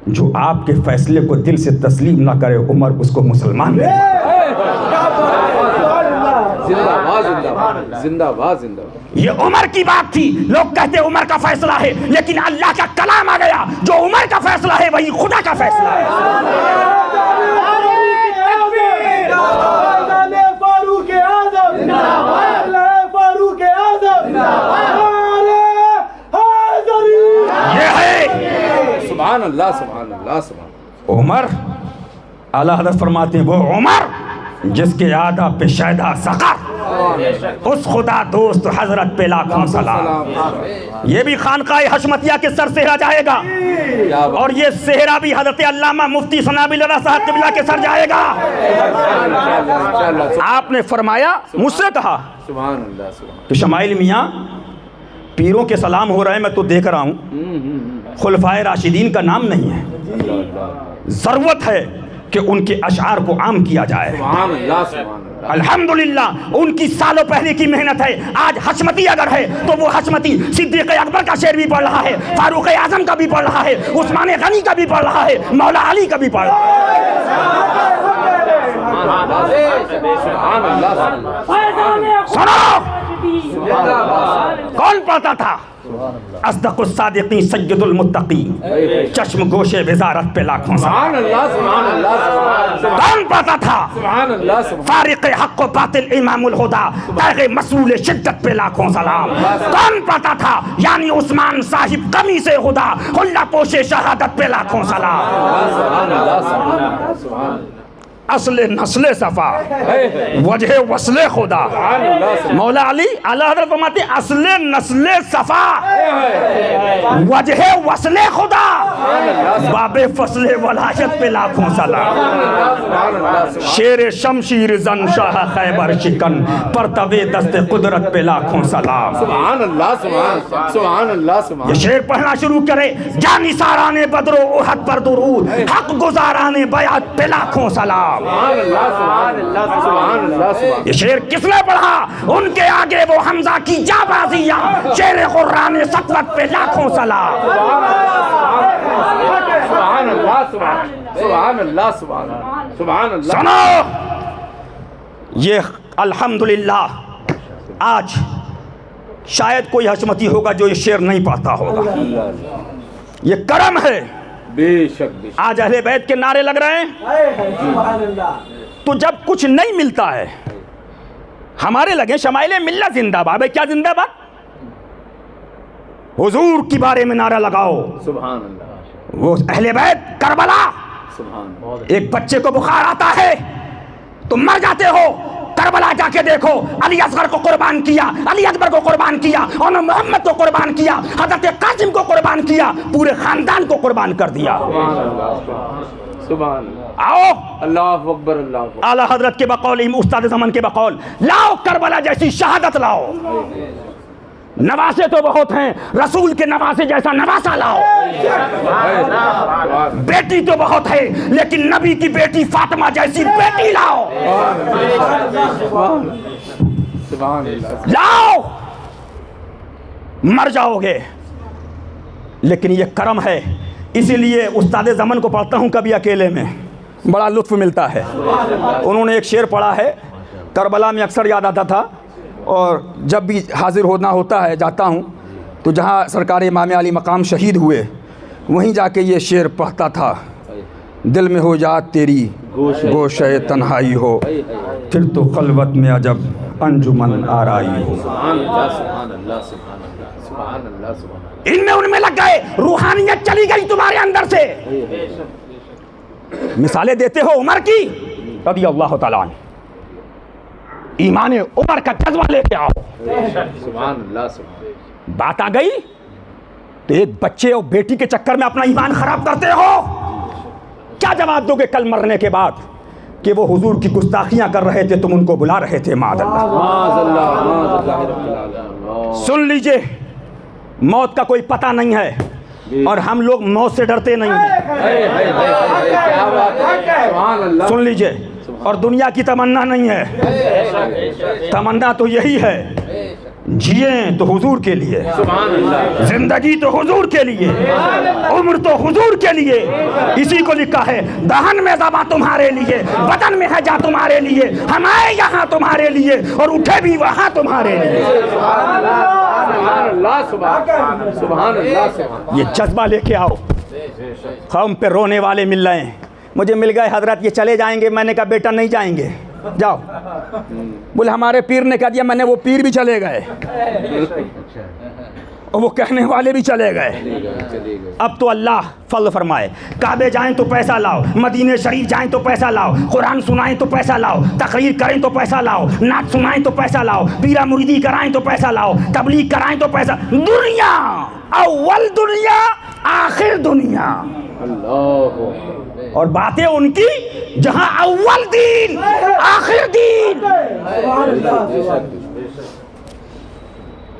جو آپ کے فیصلے کو دل سے تسلیم نہ کرے عمر اس کو مسلمان نہیں۔ زندہ باد زندہ باد زندہ باد زندہ باد۔ یہ عمر کی بات تھی، لوگ کہتے عمر کا فیصلہ ہے، لیکن اللہ کا کلام آ گیا، جو عمر کا فیصلہ ہے وہی خدا کا فیصلہ ہے۔ فاروق اعظم، فاروق اعظم، یہ ہے سبحان اللہ سبحان اللہ سبحان عمر۔ اعلیٰ حضرت فرماتے ہیں وہ عمر جس کے آدھا پہ شیدہ سقر، اس خدا دوست حضرت پہ لاکھوں سلام۔ یہ بھی خانقاہ حشمتیہ کے سر سہرا جائے گا، اور یہ سہرا بھی حضرت علامہ مفتی ثنابل اللہ صاحب قبلہ کے سر جائے گا۔ آپ نے فرمایا، مجھ سے کہا سبحان اللہ سبحان کہ شمائل میاں پیروں کے سلام ہو رہے ہیں، میں تو دیکھ رہا ہوں، خلفائے راشدین کا نام نہیں ہے، ضرورت ہے کہ ان کے اشعار کو عام کیا جائے۔ سبحان اللہ سبحان اللہ۔ الحمدللہ ان کی سالوں پہلے کی محنت ہے، آج حشمتی اگر ہے تو وہ حشمتی صدیق اکبر کا شعر بھی پڑھ رہا ہے، فاروق اعظم کا بھی پڑھ رہا ہے، عثمان غنی کا بھی پڑھ رہا ہے، مولا علی کا بھی پڑھ رہا ہے۔ سبحان اللہ سنو، کون پڑھتا تھا؟ اصدق الصادقین سید المتقین، چشم گوشے وزارت پہ لاکھوں سبحان اللہ سبحان اللہ کون پڑھتا تھا؟ سبحان اللہ سبحان فارق حق و باطل امام الہدا، تیغ مسئول شدت پہ لاکھوں سلام۔ کون پڑھتا تھا؟ یعنی عثمان صاحب قمیص خدا، خلہ پوش شہادت پہ لاکھوں سلام۔ اصل نسل صفا، وجہ وصل خدا، مولا علی اعلیٰ حضرت فرماتے ہیں اصل نسل صفا، وجہ وصل خدا، باب فصل ولایت پہ لاکھوں سلام۔ شیر شمشیر زن شاہ خیبر شکن، پرتو دست قدرت پہ لاکھوں سلام۔ سبحان اللہ سبحان اللہ سبحان۔ یہ شعر پڑھنا شروع کرے، جانی ساران بدر و احد پر درود، حق گزاران بیعت پہ لاکھوں سلام۔ سبحان اللہ سبحان اللہ سبحان اللہ سبحان۔ یہ شعر کس نے پڑھا؟ ان کے آگے وہ حمزہ کی جابازیاں، شیر قرآن سطوت پہ لاکھوں سلام۔ سبحان اللہ سبحان اللہ سبحان اللہ۔ سنو، یہ الحمدللہ آج شاید کوئی حشمتی ہوگا جو یہ شعر نہیں پڑھتا ہوگا، یہ کرم ہے۔ بے شک بے شک۔ آج اہل بیت کے نعرے لگ رہے ہیں، سبحان اللہ۔ تو جب کچھ نہیں ملتا ہے ہمارے لگے شمائل ملت زندہ باد۔ کیا زندہ باد؟ حضور کی بارے میں نعرہ لگاؤ، سبحان اللہ وہ اہل بیت کربلا۔ سبحان اللہ۔ ایک بچے کو بخار آتا ہے تم مر جاتے ہو، کربلا جا کے دیکھو، علی اصغر کو قربان کیا، علی اکبر کو قربان کیا، اور محمد کو قربان کیا، حضرت قاسم کو قربان کیا، پورے خاندان کو قربان کر دیا۔ سبحان اللہ۔ آؤ اللہ اکبر اللہ اکبر۔ اعلیٰ حضرت کے بقول، استاد زمان کے بقول، لاؤ کربلا جیسی شہادت لاؤ۔ نواسے تو بہت ہیں، رسول کے نواسے جیسا نواسا لاؤ۔ بیٹی تو بہت ہے، لیکن نبی کی بیٹی فاطمہ جیسی بیٹی لاؤ۔ سبحان اللہ۔ لاؤ، مر جاؤ گے لیکن یہ کرم ہے۔ اسی لیے استاد زمن کو پڑھتا ہوں کبھی اکیلے میں، بڑا لطف ملتا ہے۔ انہوں نے ایک شعر پڑھا ہے، کربلا میں اکثر یاد آتا تھا، اور جب بھی حاضر ہونا ہوتا ہے جاتا ہوں تو جہاں سرکار امام علی مقام شہید ہوئے وہیں جا کے یہ شعر پڑھتا تھا، دل میں ہو جات تیری گوشہ تنہائی ہو، پھر تو خلوت میں عجب انجمن آرائی ہو۔ سبحان اللہ سبحان اللہ سبحان اللہ سبحان اللہ سبحان اللہ۔ ان میں لگ گئے، روحانیت چلی گئی تمہارے اندر سے۔ مثالیں دیتے ہو عمر کی رضی اللہ تعالیٰ عنہ، ایمان عمر کا جذبہ لے کے آؤ. سبحان اللہ سبحان. بات آ گئی تو ایک بچے اور بیٹی کے چکر میں اپنا ایمان خراب کرتے ہو. کیا جواب دو گے کل مرنے کے بعد کہ وہ حضور کی گستاخیاں کر رہے تھے, تم ان کو بلا رہے تھے؟ معاذ اللہ. معاذ اللہ معاذ اللہ رب العالمین. سن لیجئے, موت کا کوئی پتہ نہیں ہے اور ہم لوگ موت سے ڈرتے نہیں ہیں. کیا بات ہے. سبحان اللہ. سن لیجئے, اور دنیا کی تمنا نہیں ہے, تمنا تو یہی ہے جیئیں تو حضور کے لیے, سبحان اللہ. زندگی تو حضور کے لیے, عمر تو حضور کے لیے. اسی کو لکھا ہے دہن میں زباں تمہارے لیے, بدن میں ہے جا تمہارے لیے, ہم آئے یہاں تمہارے لیے اور اٹھے بھی وہاں تمہارے لیے. سبحان اللہ سبحان. سبحان اللہ سبحان. یہ جذبہ لے کے آؤ. قوم پہ رونے والے مل رہے ہیں, مجھے مل گئے حضرت یہ چلے جائیں گے. میں نے کہا بیٹا نہیں جائیں گے, جاؤ. بولے ہمارے پیر نے کہہ دیا. میں نے وہ پیر بھی چلے گئے اور وہ کہنے والے بھی چلے گئے. اب تو اللہ فضل فرمائے, کعبے جائیں تو پیسہ لاؤ, مدینہ شریف جائیں تو پیسہ لاؤ, قرآن سنائیں تو پیسہ لاؤ, تقریر کریں تو پیسہ لاؤ, نعت سنائیں تو پیسہ لاؤ, پیرا مریدی کرائیں تو پیسہ لاؤ, تبلیغ کرائیں تو پیسہ. دنیا اول دنیا آخر دنیا. اللہ. اور باتیں ان کی جہاں اول دین آخر دین.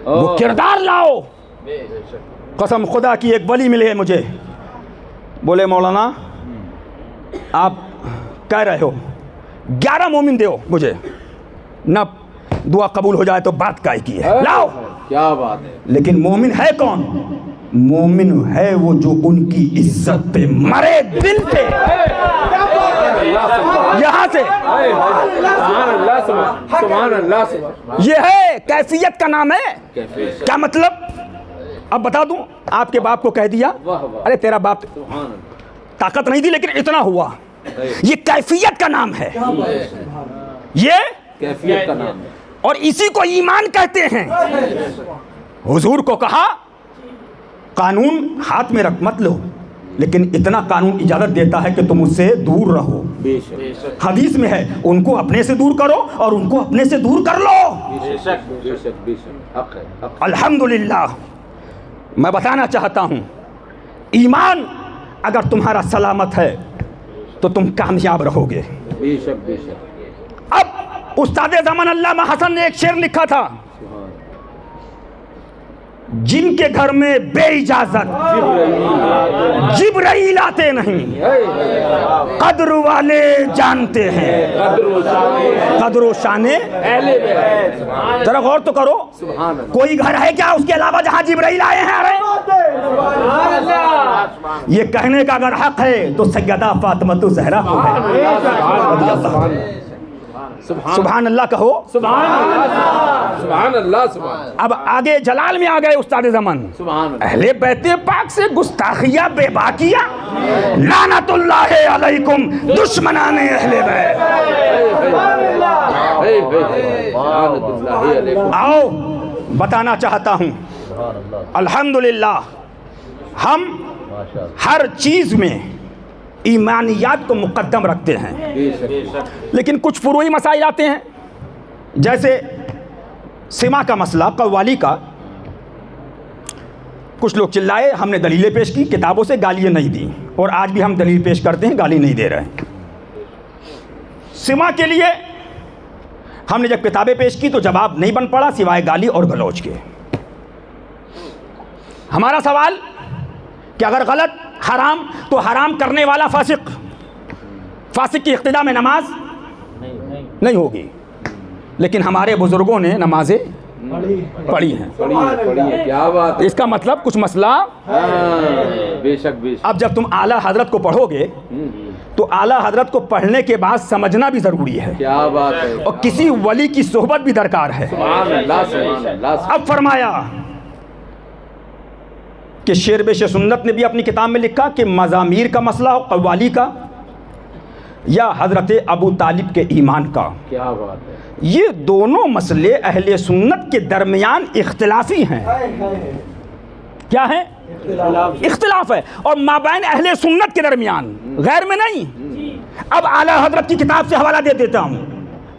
وہ کردار لاؤ. قسم خدا کی ایک ولی ملے مجھے, بولے مولانا آپ کہہ رہے ہو 11 مومن دیو مجھے, نہ دعا قبول ہو جائے تو بات کائی کی ہے. لاؤ. کیا بات ہے. لیکن مومن ہے کون؟ مومن ہے وہ جو ان کی عزت پہ مرے دل پہ. یہاں سے سبحان اللہ سبحان. سبحان اللہ سبحان. یہ ہے کیفیت کا نام ہے. کیا مطلب؟ اب بتا دوں, آپ کے باپ کو کہہ دیا ارے تیرا باپ طاقت نہیں دی لیکن اتنا ہوا. یہ کیفیت کا نام ہے, یہ کیفیت کا نام ہے. اور اسی کو ایمان کہتے ہیں. حضور کو کہا قانون ہاتھ میں رکھ مت لو, لیکن اتنا قانون اجازت دیتا ہے کہ تم اس سے دور رہو. بے شک حدیث میں ہے ان کو اپنے سے دور کرو اور ان کو اپنے سے دور کر لو. بے شک بے شک بے شک. حق ہے حق. الحمدللہ. میں بتانا چاہتا ہوں ایمان اگر تمہارا سلامت ہے تو تم کامیاب رہو گے. بے شک بے شک. اب استاد زمان علامہ حسن نے ایک شعر لکھا تھا, جن کے گھر میں بے اجازت جبرائیل آتے نہیں, قدر والے جانتے ہیں. قدر و شان ذرا غور تو کرو. کوئی گھر ہے کیا اس کے علاوہ جہاں جبرائیل آئے ہیں؟ ارے یہ کہنے کا اگر حق ہے تو سیدہ فاطمہ الزہرا کو ہے. سبحان اللہ کہو. سبحان اللہ سبحان اللہ سبحان. اب آگے جلال میں آ گئے استاد زمان. سبحان اللہ. اہل بیت پاک سے گستاخیہ بے باکیہ, لعنت اللہ علیکم دشمنان اہل بیت. آؤ بتانا چاہتا ہوں الحمدللہ ہم ہر چیز میں ایمانیات کو مقدم رکھتے ہیں, لیکن کچھ فروعی مسائل آتے ہیں جیسے سما کا مسئلہ, قوالی کا. کچھ لوگ چلائے, ہم نے دلیلیں پیش کی, کتابوں سے گالیاں نہیں دیں, اور آج بھی ہم دلیل پیش کرتے ہیں, گالی نہیں دے رہے ہیں. سما کے لیے ہم نے جب کتابیں پیش کی تو جواب نہیں بن پڑا سوائے گالی اور گلوچ کے. ہمارا سوال کہ اگر غلط حرام تو حرام کرنے والا فاسق, فاسق کی اقتداء میں نماز نہیں ہوگی, لیکن ہمارے بزرگوں نے نمازیں پڑھی ہیں. کیا بات ہے. اس کا مطلب کچھ مسئلہ. بے شک بے شک. اب جب تم اعلیٰ حضرت کو پڑھو گے تو اعلیٰ حضرت کو پڑھنے کے بعد سمجھنا بھی ضروری ہے, کیا بات ہے. اور کسی ولی کی صحبت بھی درکار ہے. سبحان اللہ سبحان اللہ. اب فرمایا کہ شیر بے سنت نے بھی اپنی کتاب میں لکھا کہ مزامیر کا مسئلہ ہو, قوالی کا, یا حضرت ابو طالب کے ایمان کا, کیا بات ہے. یہ دونوں مسئلے اہل سنت کے درمیان اختلافی ہیں. کیا ہے؟ اختلاف ہے, اور مابین اہل سنت کے درمیان, غیر میں نہیں. اب اعلیٰ حضرت کی کتاب سے حوالہ دے دیتا ہوں,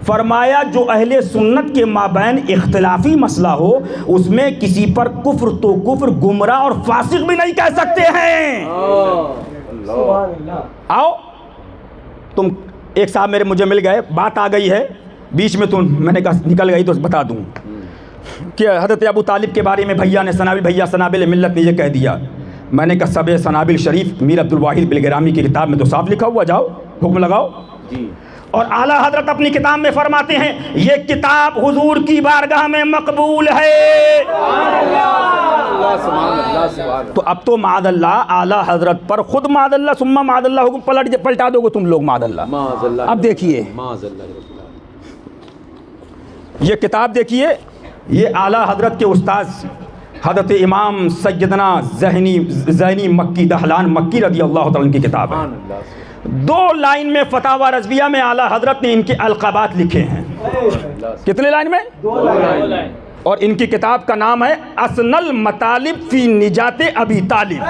فرمایا جو اہل سنت کے مابین اختلافی مسئلہ ہو اس میں کسی پر کفر تو کفر، گمراہ اور فاسق بھی نہیں کہہ سکتے ہیں۔ سبحان اللہ۔ آؤ تم، ایک صاحب میرے مجھے مل گئے، بات آ گئی ہے بیچ میں، میں نے کہا نکل گئی تو بتا دوں کہ حضرت ابو طالب کے بارے میں بھیا نے سنابل ملت نے یہ کہہ دیا۔ میں نے کہا سب سنابل شریف میر عبد الواحد بلگرامی کی کتاب میں تو صاف لکھا ہوا، جاؤ حکم لگاؤ۔ اور اعلیٰ حضرت اپنی کتاب میں فرماتے ہیں یہ کتاب حضور کی بارگاہ میں مقبول ہے۔ تو اب تو معاذ اللہ اعلیٰ حضرت پر خود معاذ اللہ ثم معاذ اللہ حکم پلٹا دو گے تم لوگ معاذ اللہ۔ اب دیکھیے یہ کتاب دیکھیے، یہ اعلیٰ حضرت کے استاذ حضرت امام سیدنا زینی مکی دہلان مکی رضی اللہ تعالیٰ کی کتاب ہے۔ 2 لائن میں فتاوی رضویہ میں اعلیٰ حضرت نے ان کے القابات لکھے ہیں۔ کتنے لائن میں؟ 2 لائن۔ اور ان کی کتاب کا نام ہے اسن المطالب فی نجات ابی طالب۔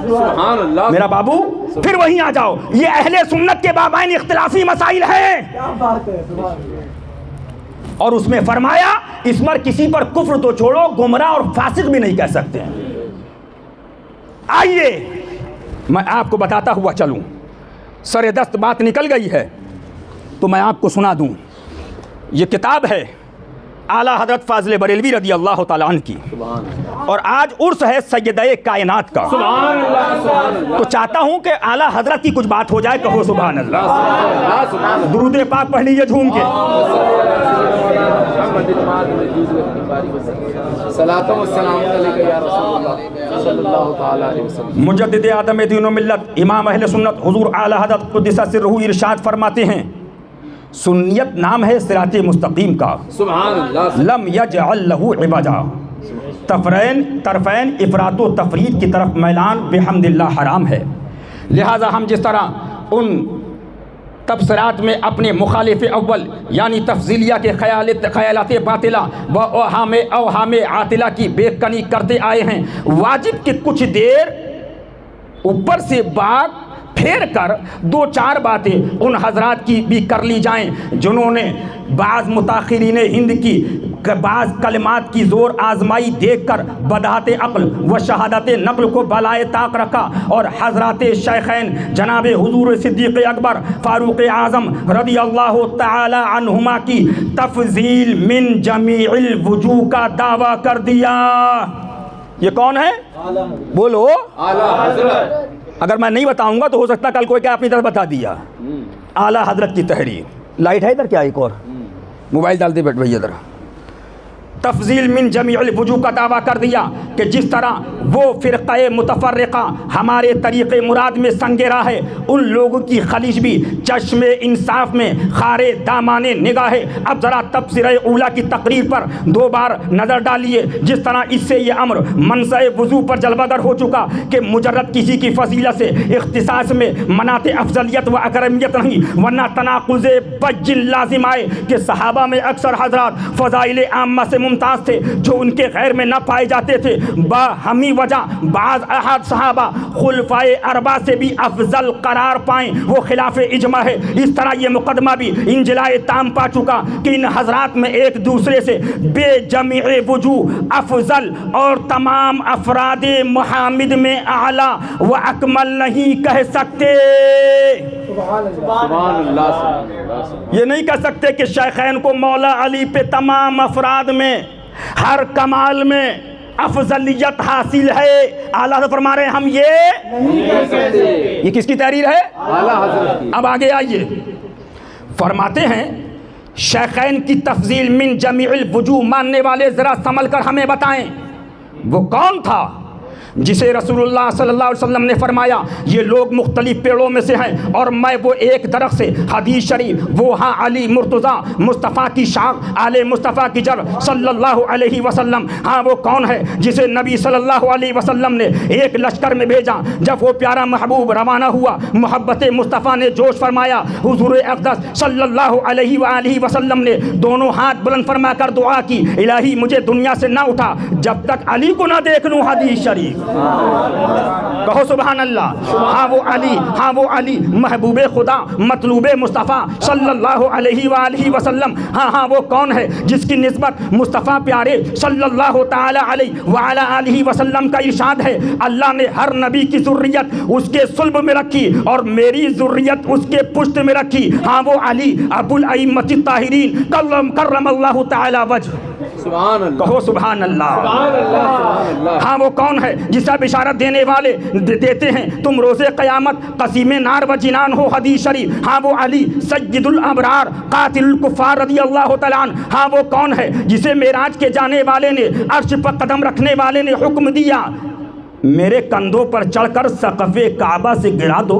سبحان اللہ۔ میرا بابو پھر وہیں آ جاؤ، یہ اہل سنت کے مابین اختلافی مسائل ہیں، کیا بات ہے، سبحان اللہ۔ اور اس میں فرمایا اس پر کسی پر کفر تو چھوڑو، گمراہ اور فاسق بھی نہیں کہہ سکتے ہیں۔ آئیے میں آپ کو بتاتا ہوا چلوں، سر دست بات نکل گئی ہے تو میں آپ کو سنا دوں۔ یہ کتاب ہے اعلیٰ حضرت فاضل بریلوی رضی اللہ تعالیٰ عنہ کی، اور آج عرس ہے سیدہ کائنات کا۔ تو چاہتا ہوں کہ اعلیٰ حضرت کی کچھ بات ہو جائے، کہو سبحان اللہ، درود پاک پڑھ لیجیے جھوم کے۔ مجدد آدم دین و ملت امام اہل سنت حضور اعلیٰ حضرت قدس سرہ ارشاد فرماتے ہیں سنیت نام ہے صراط مستقیم کا، سبحان اللہ، لم یجعل لہ عوجا، طرفین افراط و تفرید کی طرف میلان بحمد اللہ حرام ہے۔ لہٰذا ہم جس طرح ان تبصرات میں اپنے مخالف اول یعنی تفضیلیہ کے خیالات باطلہ و اوہام عاطلہ کی بے کنی کرتے آئے ہیں، واجب کہ کچھ دیر اوپر سے بات پھیر کر 2-4 باتیں ان حضرات کی بھی کر لی جائیں جنہوں نے بعض متاخرین ہند کی بعض کلمات کی زور آزمائی دیکھ کر بدعت عقل و شہادت نقل کو بالائے طاق رکھا، اور حضرات شیخین جناب حضور صدیق اکبر فاروق اعظم رضی اللہ تعالی عنہما کی تفضیل من جمیع الوجوہ کا دعویٰ کر دیا۔ یہ کون ہے؟ بولو۔ اعلیٰ حضرت۔ اگر میں نہیں بتاؤں گا تو ہو سکتا کل کوئی کیا اپنی طرف بتا دیا۔ اعلیٰ حضرت کی تحریر، لائٹ ہے ادھر کیا؟ ایک اور موبائل ڈال دے بیٹھ بھائی ادھر۔ تفضیل من جمیع الوجوہ کا دعویٰ کر دیا کہ جس طرح وہ فرقہ متفرقہ ہمارے طریق مراد میں سنگ راہ ہے، ان لوگوں کی خلیج بھی چشم انصاف میں خارے دامان نگاہ ہے۔ اب ذرا تبصرہ اولیٰ کی تقریر پر 2 بار نظر ڈالیے، جس طرح اس سے یہ امر منصع وضو پر جلوہ گر ہو چکا کہ مجرد کسی کی فضیلت سے اختصاص میں مناط افضلیت و اکرمیت نہیں، ورنہ تناقض بجن لازم آئے کہ صحابہ میں اکثر حضرات فضائل عامہ سے ممتاز تھے جو ان کے غیر میں نہ پائے جاتے تھے۔ باہمی وجہ بعض احد صحابہ خلفائے اربعہ سے بھی افضل قرار پائیں، وہ خلاف اجماع ہے۔ اس طرح یہ مقدمہ بھی انجلائے تام پا چکا کہ ان حضرات میں ایک دوسرے سے بے جمیع وجوہ افضل اور تمام افراد محامد میں اعلیٰ و اکمل نہیں کہہ سکتے۔ سبحان اللہ۔ یہ نہیں کہہ سکتے کہ شیخین کو مولا علی پہ تمام افراد میں ہر کمال میں افضلیت حاصل ہے۔ اعلیٰ حضرت فرما رہے ہیں ہم یہ نہیں کہہ سکتے۔ یہ کس کی تحریر ہے؟ اعلیٰ حضرت کی۔ اب آگے آئیے، فرماتے ہیں شیخین کی تفضیل من جمیع الوجوہ ماننے والے ذرا سنبھل کر ہمیں بتائیں وہ کون تھا جسے رسول اللہ صلی اللہ علیہ وسلم نے فرمایا یہ لوگ مختلف پیڑوں میں سے ہیں اور میں وہ ایک درخت سے، حدیث شریف، وہ ہاں علی مرتضیٰ مصطفیٰ کی شاخ، آل مصطفیٰ کی جڑ صلی اللہ علیہ وسلم۔ ہاں وہ کون ہے جسے نبی صلی اللہ علیہ وسلم نے ایک لشکر میں بھیجا، جب وہ پیارا محبوب روانہ ہوا محبت مصطفیٰ نے جوش فرمایا، حضور اقدس صلی اللہ علیہ وآلہ وسلم نے دونوں ہاتھ بلند فرما کر دعا کی، الہی مجھے دنیا سے نہ اٹھا جب تک علی کو نہ دیکھ لوں، حدیث شریف۔ کہو سبحان اللہ. ہاں وہ علی محبوب خدا مطلوب مصطفیٰ صلی اللہ علیہ وآلہ وسلم. ہاں وہ کون ہے جس کی نسبت مصطفیٰ پیارے صلی اللہ تعالی علیہ وعلی آلہ وسلم کا ارشاد ہے اللہ نے ہر نبی کی ذریت اس کے صلب میں رکھی اور میری ذریت اس کے پشت میں رکھی. ہاں وہ علی ابو الائمۃ الطاہرین کرم اللہ تعالی وجہ. سبحان اللہ. کہو سبحان اللہ. سبحان اللہ. ہاں وہ کون ہے جسے بشارت دینے والے دیتے ہیں تم روز قیامت قسیم نار و جنان ہو حدیث شریف. ہاں وہ علی سید الابرار قاتل الکفار رضی اللہ تعالیٰ عنہ. ہاں وہ کون ہے جسے معراج کے جانے والے نے عرش پر قدم رکھنے والے نے حکم دیا میرے کندھوں پر چڑھ کر سقف کعبہ سے گرا دو.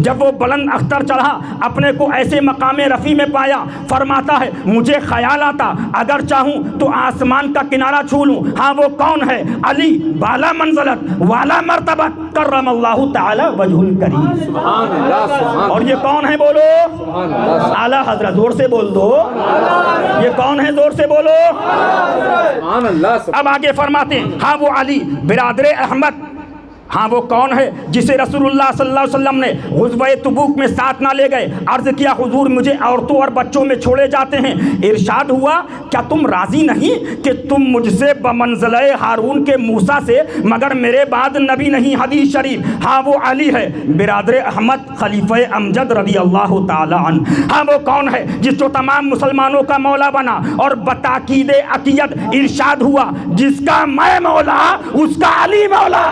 جب وہ بلند اختر چڑھا اپنے کو ایسے مقام رفیع میں پایا فرماتا ہے مجھے خیال آتا اگر چاہوں تو آسمان کا کنارہ چھو لوں. ہاں وہ کون ہے علی بالا منزلت والا مرتبت کرم اللہ تعالی وجہ الکریم. سبحان اللہ. سبحان اور یہ کون ہے بولو اللہ. اعلیٰ حضرت. زور سے بول دو. یہ کون ہے زور سے بولو. سبحان اللہ. اب آگے فرماتے ہیں ہاں وہ علی برادر احمد. ہاں وہ کون ہے جسے رسول اللہ صلی اللہ علیہ وسلم نے غزوہ تبوک میں ساتھ نہ لے گئے. عرض کیا حضور مجھے عورتوں اور بچوں میں چھوڑے جاتے ہیں. ارشاد ہوا کیا تم راضی نہیں کہ تم مجھ سے بمنزلہ ہارون کے موسیٰ سے مگر میرے بعد نبی نہیں. حدیث شریف. ہاں وہ علی ہے برادر احمد خلیفہ امجد رضی اللہ تعالی عنہ. ہاں وہ کون ہے جس کو تمام مسلمانوں کا مولا بنا اور بتاکید عقیدت ارشاد ہوا جس کا میں مولا اس کا علی مولا.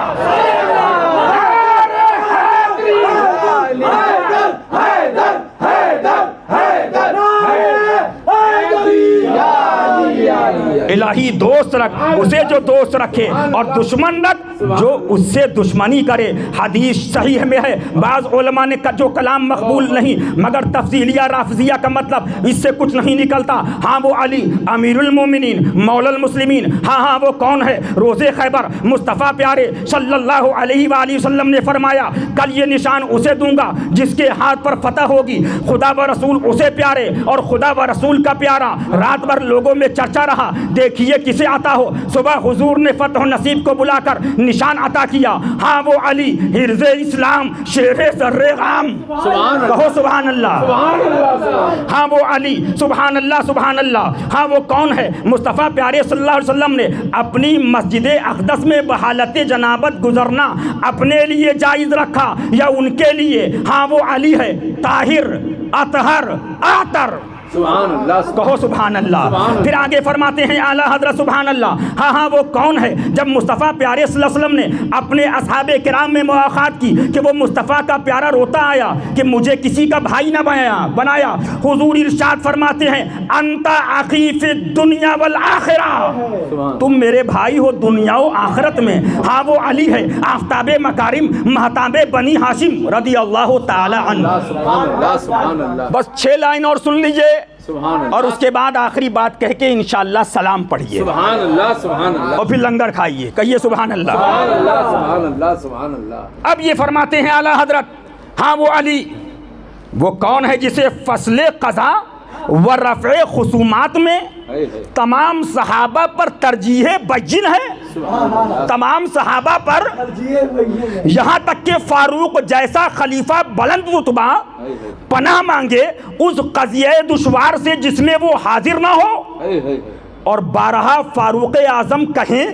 الہی دوست رکھ اسے جو دوست رکھے اور دشمن رکھ جو اس سے دشمنی کرے. حدیث صحیح میں ہے بعض علماء نے جو کلام مقبول نہیں مگر تفضیلیہ رافضیہ کا مطلب اس سے کچھ نہیں نکلتا. ہاں وہ علی امیر المومنین مولا المسلمین. ہاں وہ کون ہے روز خیبر مصطفیٰ پیارے صلی اللہ علیہ وآلہ وسلم نے فرمایا کل یہ نشان اسے دوں گا جس کے ہاتھ پر فتح ہوگی. خدا و رسول اسے پیارے اور خدا و رسول کا پیارا. رات بھر لوگوں میں چرچا رہا دیکھیے کسے عطا ہو. صبح حضور نے فتح و نصیب کو بلا کر نشان عطا کیا. ہاں وہ علی حرز اسلام شیر ذر غام. کہو سبحان اللہ. ہاں وہ علی سبحان اللہ. سبحان اللہ. ہاں وہ کون ہے مصطفیٰ پیارے صلی اللہ علیہ وسلم نے اپنی مسجد اقدس میں بحالت جنابت گزرنا اپنے لیے جائز رکھا یا ان کے لیے. ہاں وہ علی ہے طاہر اطہر اعطر. سبحان اللہ. کہو سبحان اللہ. پھر آگے فرماتے ہیں اعلیٰ حضرت سبحان اللہ. ہاں وہ کون ہے جب مصطفیٰ پیارے صلی اللہ علیہ وسلم نے اپنے اصحاب کرام میں مواخات کی کہ وہ مصطفیٰ کا پیارا روتا آیا کہ مجھے کسی کا بھائی نہ بنایا. حضور ارشاد فرماتے ہیں انت اخی فی الدنیا والآخرہ. تم میرے بھائی ہو دنیا و آخرت میں. ہاں وہ علی ہے آفتاب مکارم مہتاب بنی ہاشم رضی اللہ تعالی عنہ. سبحان اللہ. سبحان اللہ. بس 6 لائن اور سن لیجئے سبحان اللہ. اور اس کے بعد آخری بات کہہ کے انشاءاللہ سلام پڑھیے سبحان اللہ. سبحان اللہ. اور پھر لنگر کھائیے. کہیے سبحان اللہ. سبحان اللہ. سبحان اللہ. سبحان اللہ. اب یہ فرماتے ہیں اعلیٰ حضرت ہاں وہ علی وہ کون ہے جسے فصل قضا و رفع خصومات میں تمام صحابہ پر ترجیح بین ہے. تمام صحابہ پر یہاں تک کہ فاروق جیسا خلیفہ بلند رتبہ پناہ مانگے اس قضیہ دشوار سے جس میں وہ حاضر نہ ہو. اور 12 فاروق اعظم کہیں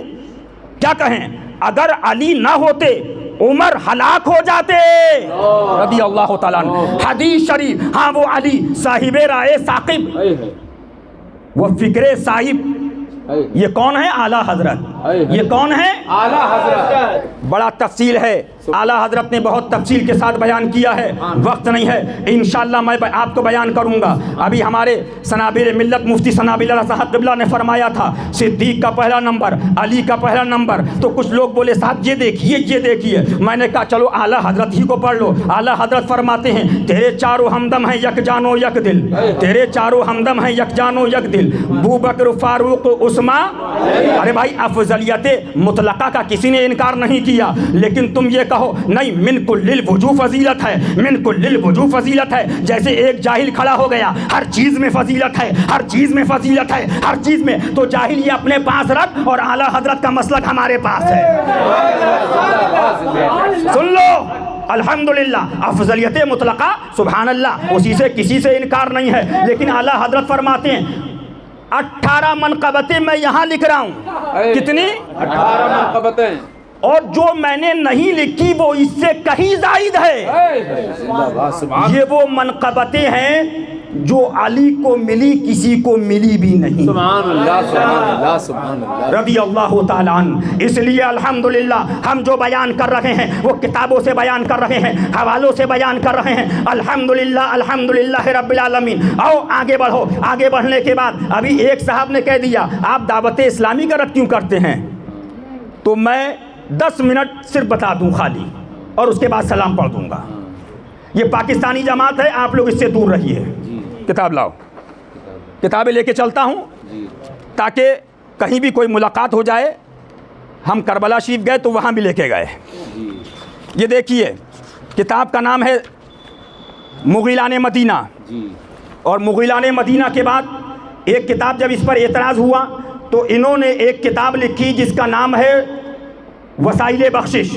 کیا کہیں اگر علی نہ ہوتے عمر ہلاک ہو جاتے رضی اللہ تعالیٰ عنہ. حدیث شریف. ہاں وہ علی صاحب رائے ثاقب وہ فکر صاحب. یہ کون ہے اعلیٰ حضرت. یہ کون ہے اعلیٰ حضرت. بڑا تفصیل ہے اعلیٰ حضرت نے بہت تفصیل کے ساتھ بیان کیا ہے. وقت نہیں ہے انشاءاللہ میں آپ کو بیان کروں گا. ابھی ہمارے سنابیر ملت مفتی سنابیل اللہ صاحب قبلہ نے فرمایا تھا صدیق کا پہلا نمبر علی کا پہلا نمبر. تو کچھ لوگ بولے صاحب یہ دیکھیے. میں نے کہا چلو اعلیٰ حضرت ہی کو پڑھ لو. اعلیٰ حضرت فرماتے ہیں تیرے چاروں ہمدم ہیں یک جان و یک دل. تیرے چاروں ہمدم ہیں یک جان و یک دل. ابو بکر فاروق عثمان. ارے بھائی افضل افضلیت مطلقہ کا کسی نے انکار نہیں کیا، لیکن تم یہ کہو نہیں من کل الوجوہ فضیلت ہے، من کل الوجوہ فضیلت ہے، جیسے ایک جاہل کھڑا ہو گیا ہر چیز میں فضیلت ہے، ہر چیز میں فضیلت ہے، ہر چیز میں، تو جاہل یہ اپنے پاس رکھ اور اعلیٰ حضرت کا مسلک ہمارے پاس ہے۔ سن لو، الحمدللہ افضلیت مطلقہ سبحان اللہ اسی سے کسی سے انکار نہیں ہے، لیکن اعلیٰ حضرت فرماتے ہیں 18 منقبتیں میں یہاں لکھ رہا ہوں، کتنی؟ 18 منقبتیں، اور جو میں نے نہیں لکھی وہ اس سے کہیں زائد ہے۔ یہ وہ منقبتیں ہیں جو علی کو ملی، کسی کو ملی بھی نہیں۔ سبحان اللہ سبحان اللہ سبحان اللہ، رضی اللہ تعالیٰ عنہ۔ اس لیے الحمدللہ ہم جو بیان کر رہے ہیں وہ کتابوں سے بیان کر رہے ہیں، حوالوں سے بیان کر رہے ہیں، الحمدللہ الحمدللہ رب العالمین۔ آؤ آگے بڑھو۔ آگے بڑھنے کے بعد ابھی ایک صاحب نے کہہ دیا آپ دعوت اسلامی کا رد کیوں کرتے ہیں، تو میں 10 منٹ صرف بتا دوں خالی، اور اس کے بعد سلام پڑھ دوں گا۔ یہ پاکستانی جماعت ہے، آپ لوگ اس سے دور رہیے۔ کتاب لاؤ، کتابیں لے کے چلتا ہوں تاکہ کہیں بھی کوئی ملاقات ہو جائے۔ ہم کربلا شریف گئے تو وہاں بھی لے کے گئے۔ یہ دیکھیے کتاب کا نام ہے مغیلان مدینہ، اور مغیلان مدینہ کے بعد ایک کتاب جب اس پر اعتراض ہوا تو انہوں نے ایک کتاب لکھی جس کا نام ہے وسائل بخشش۔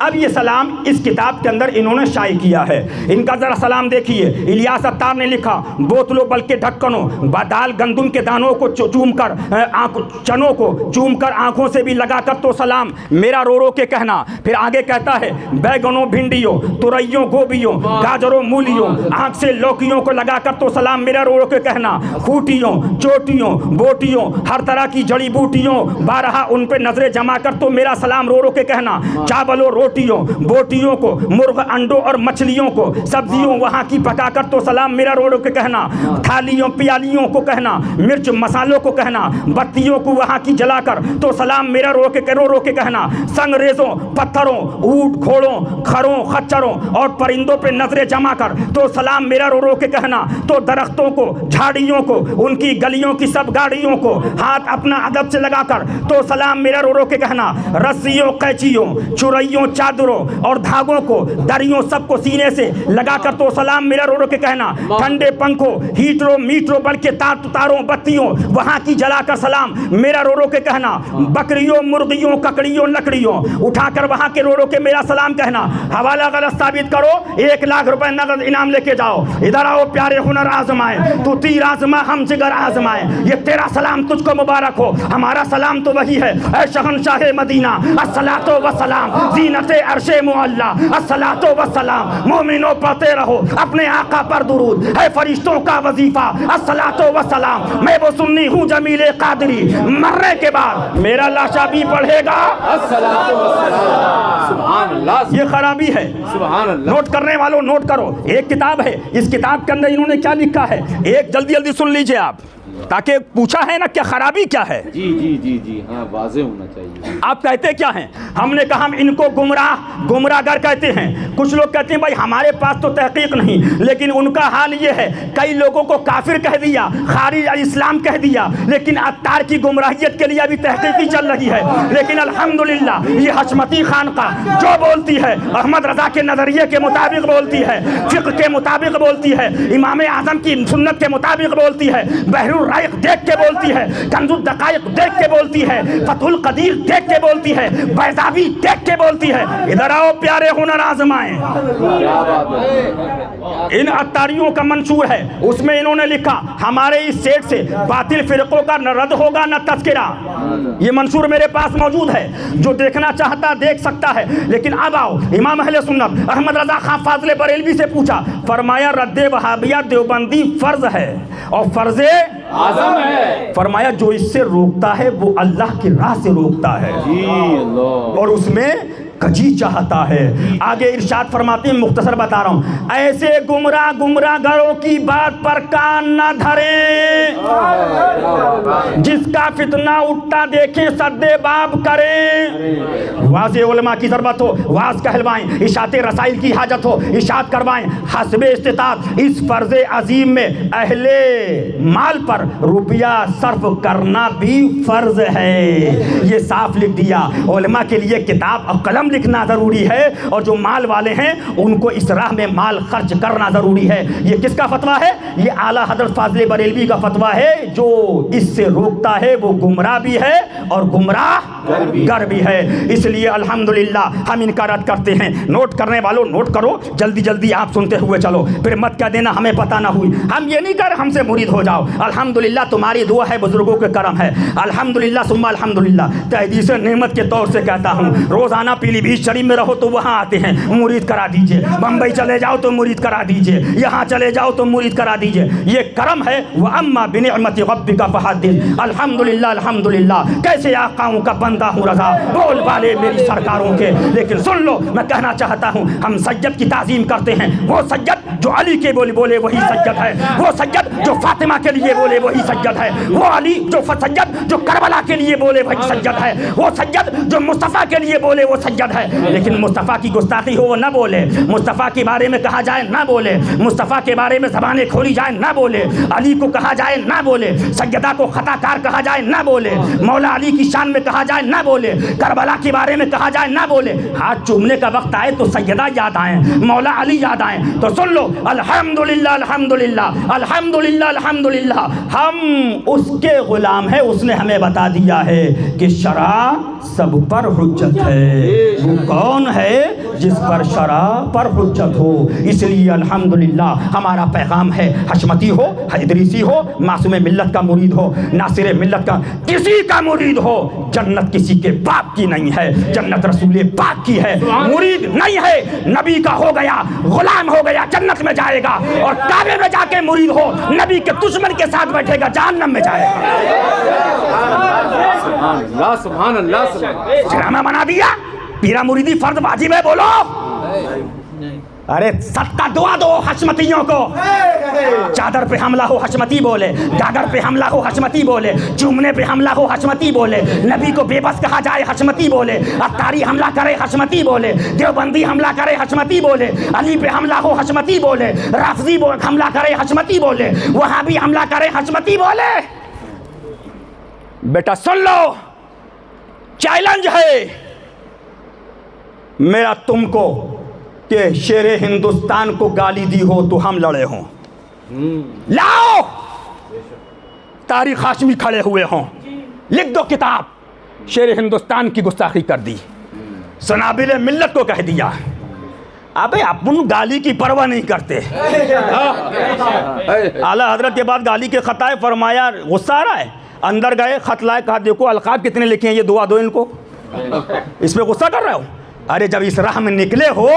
اب یہ سلام اس کتاب کے اندر انہوں نے شائع کیا ہے۔ ان کا ذرا سلام دیکھیے۔ الیاس اتار نے لکھا بوتلوں بلکہ ڈھکنوں دال گندم کے دانوں کو چوم کر چنوں کو چوم کر آنکھوں سے بھی لگا کر تو سلام میرا رو رو کے کہنا۔ پھر آگے کہتا ہے بیگنوں بھنڈیوں ترئیوں گوبیوں گاجروں مولیوں آنکھ سے لوکیوں کو لگا کر تو سلام میرا رو رو کے کہنا۔ خوٹیوں چوٹیوں بوٹیوں ہر طرح کی جڑی بوٹیوں بارہا ان پہ نظریں جما کر تو میرا سلام رو رو کے کہنا۔ چاولوں روٹیوں بوٹیوں کو مرغ انڈوں اور مچھلیوں کو سبزیوں وہاں کی پکا کر تو سلام میرا رو رو کے کہنا۔ تھالیوں پیالیوں کو کہنا، مرچ مسالوں کو کہنا، بتیوں کو وہاں کی جلا کر تو سلام میرا رو رو کے کہنا۔ سنگ ریزوں پتھروں اونٹ گھوڑوں خروں خچروں اور پرندوں پہ نظریں جما کر تو سلام میرا رو رو کے کہنا۔ تو درختوں کو جھاڑیوں کو ان کی گلیوں کی سب گاڑیوں کو ہاتھ اپنا ادب سے لگا کر تو سلام میرا رو رو کے کہنا۔ رسیوں قینچیوں چرائیوں چادروں اور دھاگوں کو دریوں سب کو سینے سے لگا کر تو سلام میرا رو رو کے کہنا۔ ٹھنڈے پنکھوں ہیٹروں میٹروں بلکہ تاروں بتیوں وہاں کی جلا کر سلام میرا رو رو کے کہنا۔ بکریوں مرغیوں ککڑیوں لکڑیوں اٹھا کر وہاں کے رو رو کے میرا سلام کہنا۔ حوالہ غلط ثابت کرو 1 لاکھ روپے نقد انعام لے کے جاؤ۔ ادھر آؤ پیارے ہنر آزمائے تو تیر آزما ہم جگر آزمائے۔ یہ تیرا سلام تجھ کو مبارک ہو، ہمارا سلام تو وہی ہے اے شہنشاہ مدینہ الصلاۃ والسلام زینت عرش معلا الصلاۃ والسلام۔ مومنوں پڑھتے رہو اپنے آقا پر درود، ہے فرشتوں کا وظیفہ الصلاۃ والسلام۔ میں وہ سنی ہوں جمیل قادری، مرنے کے بعد میرا لاشا بھی پڑھے گا الصلاۃ والسلام۔ سبحان اللہ، یہ خرابی ہے۔ سبحان اللہ۔ نوٹ کرنے والوں نوٹ کرو، ایک کتاب ہے، اس کتاب کے اندر انہوں نے کیا لکھا ہے ایک جلدی جلدی سن لیجئے آپ، تاکہ پوچھا ہے نا کیا خرابی کیا ہے۔ جی ہاں، واضح ہونا چاہیے۔ آپ کہتے کیا ہیں؟ ہم نے کہا ہم ان کو گمراہ گر کہتے ہیں۔ کچھ لوگ کہتے ہیں بھائی ہمارے پاس تو تحقیق نہیں، لیکن ان کا حال یہ ہے کئی لوگوں کو کافر کہہ دیا، خارج اسلام کہہ دیا، لیکن عطار کی گمراہیت کے لیے ابھی تحقیقی چل رہی ہے۔ لیکن الحمدللہ یہ حشمتی خانقاہ جو بولتی ہے احمد رضا کے نظریے کے مطابق بولتی ہے، فقہ کے مطابق بولتی ہے، امام اعظم کی سنت کے مطابق بولتی ہے، بحر الرائق دیکھ کے بولتی ہے، کنز الدقائق دیکھ کے بولتی ہے، فتح القدیر دیکھ کے بولتی ہے، بیضاوی دیکھ کے بولتی ہے۔ ادھر آؤ پیارے ہنر آزمائیں۔ ان عطاریوں کا منشور ہے، اس میں انہوں نے لکھا ہمارے اس سیٹ سے باطل فرقوں کا نہ رد ہوگا نہ تذکرہ۔ یہ منشور میرے پاس موجود ہے، جو دیکھنا چاہتا دیکھ سکتا ہے۔ لیکن اب آؤ امام اہل سنت احمد رضا خان فاضل بریلوی سے پوچھا، فرمایا رد وہابیہ دیوبندی فرض ہے اور فرض اعظم ہے۔ فرمایا جو اس سے روکتا ہے وہ اللہ کی راہ سے روکتا ہے، اللہ، اور اس میں کجی چاہتا ہے۔ آگے ارشاد فرماتے ہیں، مختصر بتا رہا ہوں، ایسے گمراہ گروں کی بات پر کان نہ دھریں، جس کا فتنہ اٹھتا دیکھیں سدے باب کریں۔ واضح علماء کی ضرورت ہو واز کہلوائیں، اشاعت رسائل کی حاجت ہو اشاعت کروائیں، حسب استطاعت اس فرض عظیم میں اہل مال پر روپیہ صرف کرنا بھی فرض ہے۔ یہ صاف لکھ دیا۔ علماء کے لیے کتاب اور قلم لکھنا ضروری ہے، اور جو مال والے ہیں ان کو اس راہ میں مال خرچ کرنا ضروری ہے۔ یہ کس کا فتویٰ ہے؟ یہ اعلیٰ حضرت فاضل بریلوی کا فتویٰ ہے۔ جو اس سے روکتا ہے وہ گمراہ بھی ہے اور گمراہ گر بھی ہے۔ اس لیے الحمدللہ ہم ان کا رد کرتے ہیں۔ نوٹ کرنے والوں نوٹ کرو، جلدی جلدی آپ سنتے ہوئے چلو، پھر مت کہہ دینا ہمیں پتہ نہ ہوئی۔ ہم یہ نہیں کر ہم سے مرید ہو جاؤ، الحمدللہ تمہاری دعا ہے، بزرگوں کے کرم ہے، الحمدللہ ثم الحمدللہ۔ تحدیث نعمت کے طور سے کہتا ہوں، روزانہ پیلی بھیت شریف میں رہو تو وہاں آتے ہیں، مرید کرا دیجئے۔ بمبئی چلے جاؤ تو مرید کرا دیجئے، یہاں چلے جاؤ تو مرید کرا دیجئے۔ یہ کرم ہے۔ وَأَمَّا بِنِعْمَةِ رَبِّكَ فَحَدِّثْ۔ الحمدللہ الحمدللہ، کیسے آقاؤں کا بندہ ہوں رضا، بول بالے میری سرکاروں کے۔ لیکن سن لو، میں کہنا چاہتا ہوں، ہم سید کی تعظیم کرتے ہیں، وہ سید جو علی کے بولے وہی سید ہے، وہ سید جو فاطمہ کے لیے بولے وہی سید ہے، وہ علی جو سید جو کربلا کے لیے بولے وہی سید ہے، وہ سید جو مصطفیٰ کے لیے بولے وہ سید ہے۔ لیکن مصطفیٰ کی گستاخی ہو وہ نہ بولے، مصطفیٰ کے بارے میں کہا جائے نہ بولے، مصطفیٰ کے بارے میں زبانیں کھولی جائیں نہ بولے، علی کو کہا جائے نہ بولے، سیدہ کو خطا کار کہا جائے نہ بولے، مولا علی کی شان میں کہا جائے نہ بولے، کربلا کے بارے میں کہا جائے نہ بولے۔ ہاتھ چومنے کا وقت آئے تو سیدہ یاد آئیں، مولا علی یاد آئیں، تو سن لو، الحمدللہ الحمدللہ الحمدللہ الحمدللہ، ہم اس کے غلام ہیں۔ اس نے ہمیں بتا دیا ہے کہ شرع سب پر حجت ہے۔ وہ کون ہے جس پر شرع پر حجت ہو؟ اس لیے الحمدللہ ہمارا پیغام ہے، حشمتی ہو، ادریسی ہو، معصوم ملت کا مرید ہو، ناصر ملت کا کسی کا مرید ہو، جنت کسی کے باپ کی نہیں ہے، جنت رسول پاک کی ہے۔ مرید نہیں ہے، نبی کا ہو گیا، غلام ہو گیا، جنت میں جائے گا، اور کعبے میں جا کے مرید ہو، نبی کے دشمن کے ساتھ بیٹھے گا، جہنم میں جائے گا۔ سبحان اللہ ڈرامہ بنا دیا، پیرا مریدی فرض واجب ہے، بولو۔ ارے ستا دعا دو حشمتیوں کو، چادر پہ حملہ ہو حشمتی بولے، گاگر پہ حملہ ہو حشمتی بولے، چومنے پہ حملہ ہو حشمتی بولے، نبی کو بے بس کہا جائے حشمتی بولے، اتاری حملہ کرے حشمتی بولے، دیوبندی حملہ کرے حشمتی بولے، علی پہ حملہ ہو حشمتی بولے، رافضی حملہ کرے حشمتی بولے، وہابی حملہ کرے حشمتی بولے۔ بیٹا سن لو، چیلنج ہے میرا تم کو کہ شیر ہندوستان کو گالی دی ہو تو ہم لڑے ہوں، لاؤ تاریخ ہاشمی کھڑے ہوئے ہوں، لکھ دو کتاب، شیر ہندوستان کی گستاخی کر دی، سنابل ملت کو کہہ دیا۔ ابے اپن گالی کی پرواہ نہیں کرتے۔ اعلیٰ حضرت کے بعد گالی کے خطائے فرمایا، غصہ آ رہا ہے، اندر گئے، خط لائے، کہا دیکھو القاب کتنے لکھے ہیں، یہ دعا دو ان کو، اس پہ غصہ کر رہے ہو؟ ارے جب اس راہ میں نکلے ہو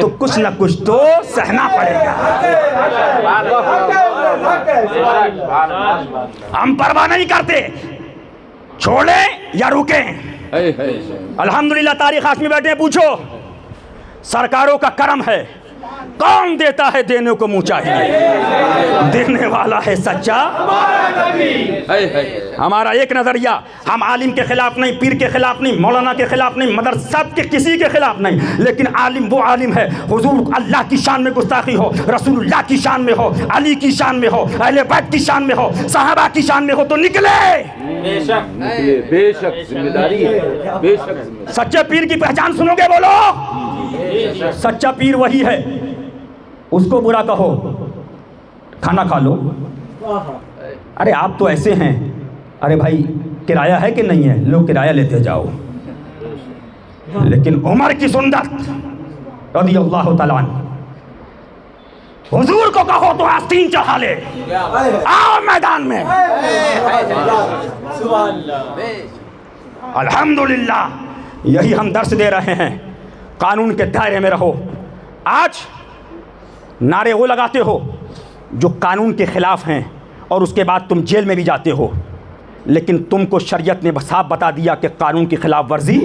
تو کچھ نہ کچھ تو سہنا پڑے گا۔ ہم پرواہ نہیں کرتے، چھوڑیں یا رکیں۔ الحمدللہ تاریخ ہاشمی بیٹھے ہیں، پوچھو سرکاروں کا کرم ہے، کون دیتا ہے دینے کو منہ چاہیے، دینے والا ہے سچا ہمارا ایک نظریہ، ہم عالم کے خلاف نہیں، پیر کے خلاف نہیں، مولانا کے خلاف نہیں، مدرسہ کے کسی کے خلاف نہیں، لیکن عالم وہ عالم ہے، حضور اللہ کی شان میں گستاخی ہو، رسول اللہ کی شان میں ہو، علی کی شان میں ہو، اہل بیت کی شان میں ہو، صحابہ کی شان میں ہو تو نکلے۔ بے شک ذمہ داری ہے، بے شک۔ سچے پیر کی پہچان سنو گے؟ بولو، سچا پیر وہی ہے، اس کو برا کہو، کھانا کھا لو، ارے آپ تو ایسے ہیں، ارے بھائی کرایہ ہے کہ نہیں ہے، لو کرایہ لیتے جاؤ۔ لیکن عمر کی سنت رضی اللہ تعالیٰ عنہ، حضور کو کہو تو آستین چڑھا لے، آؤ میدان میں۔ الحمدللہ یہی ہم درس دے رہے ہیں، قانون کے دائرے میں رہو۔ آج نعرے وہ لگاتے ہو جو قانون کے خلاف ہیں اور اس کے بعد تم جیل میں بھی جاتے ہو، لیکن تم کو شریعت نے صاف بتا دیا کہ قانون کی خلاف ورزی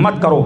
مت کرو۔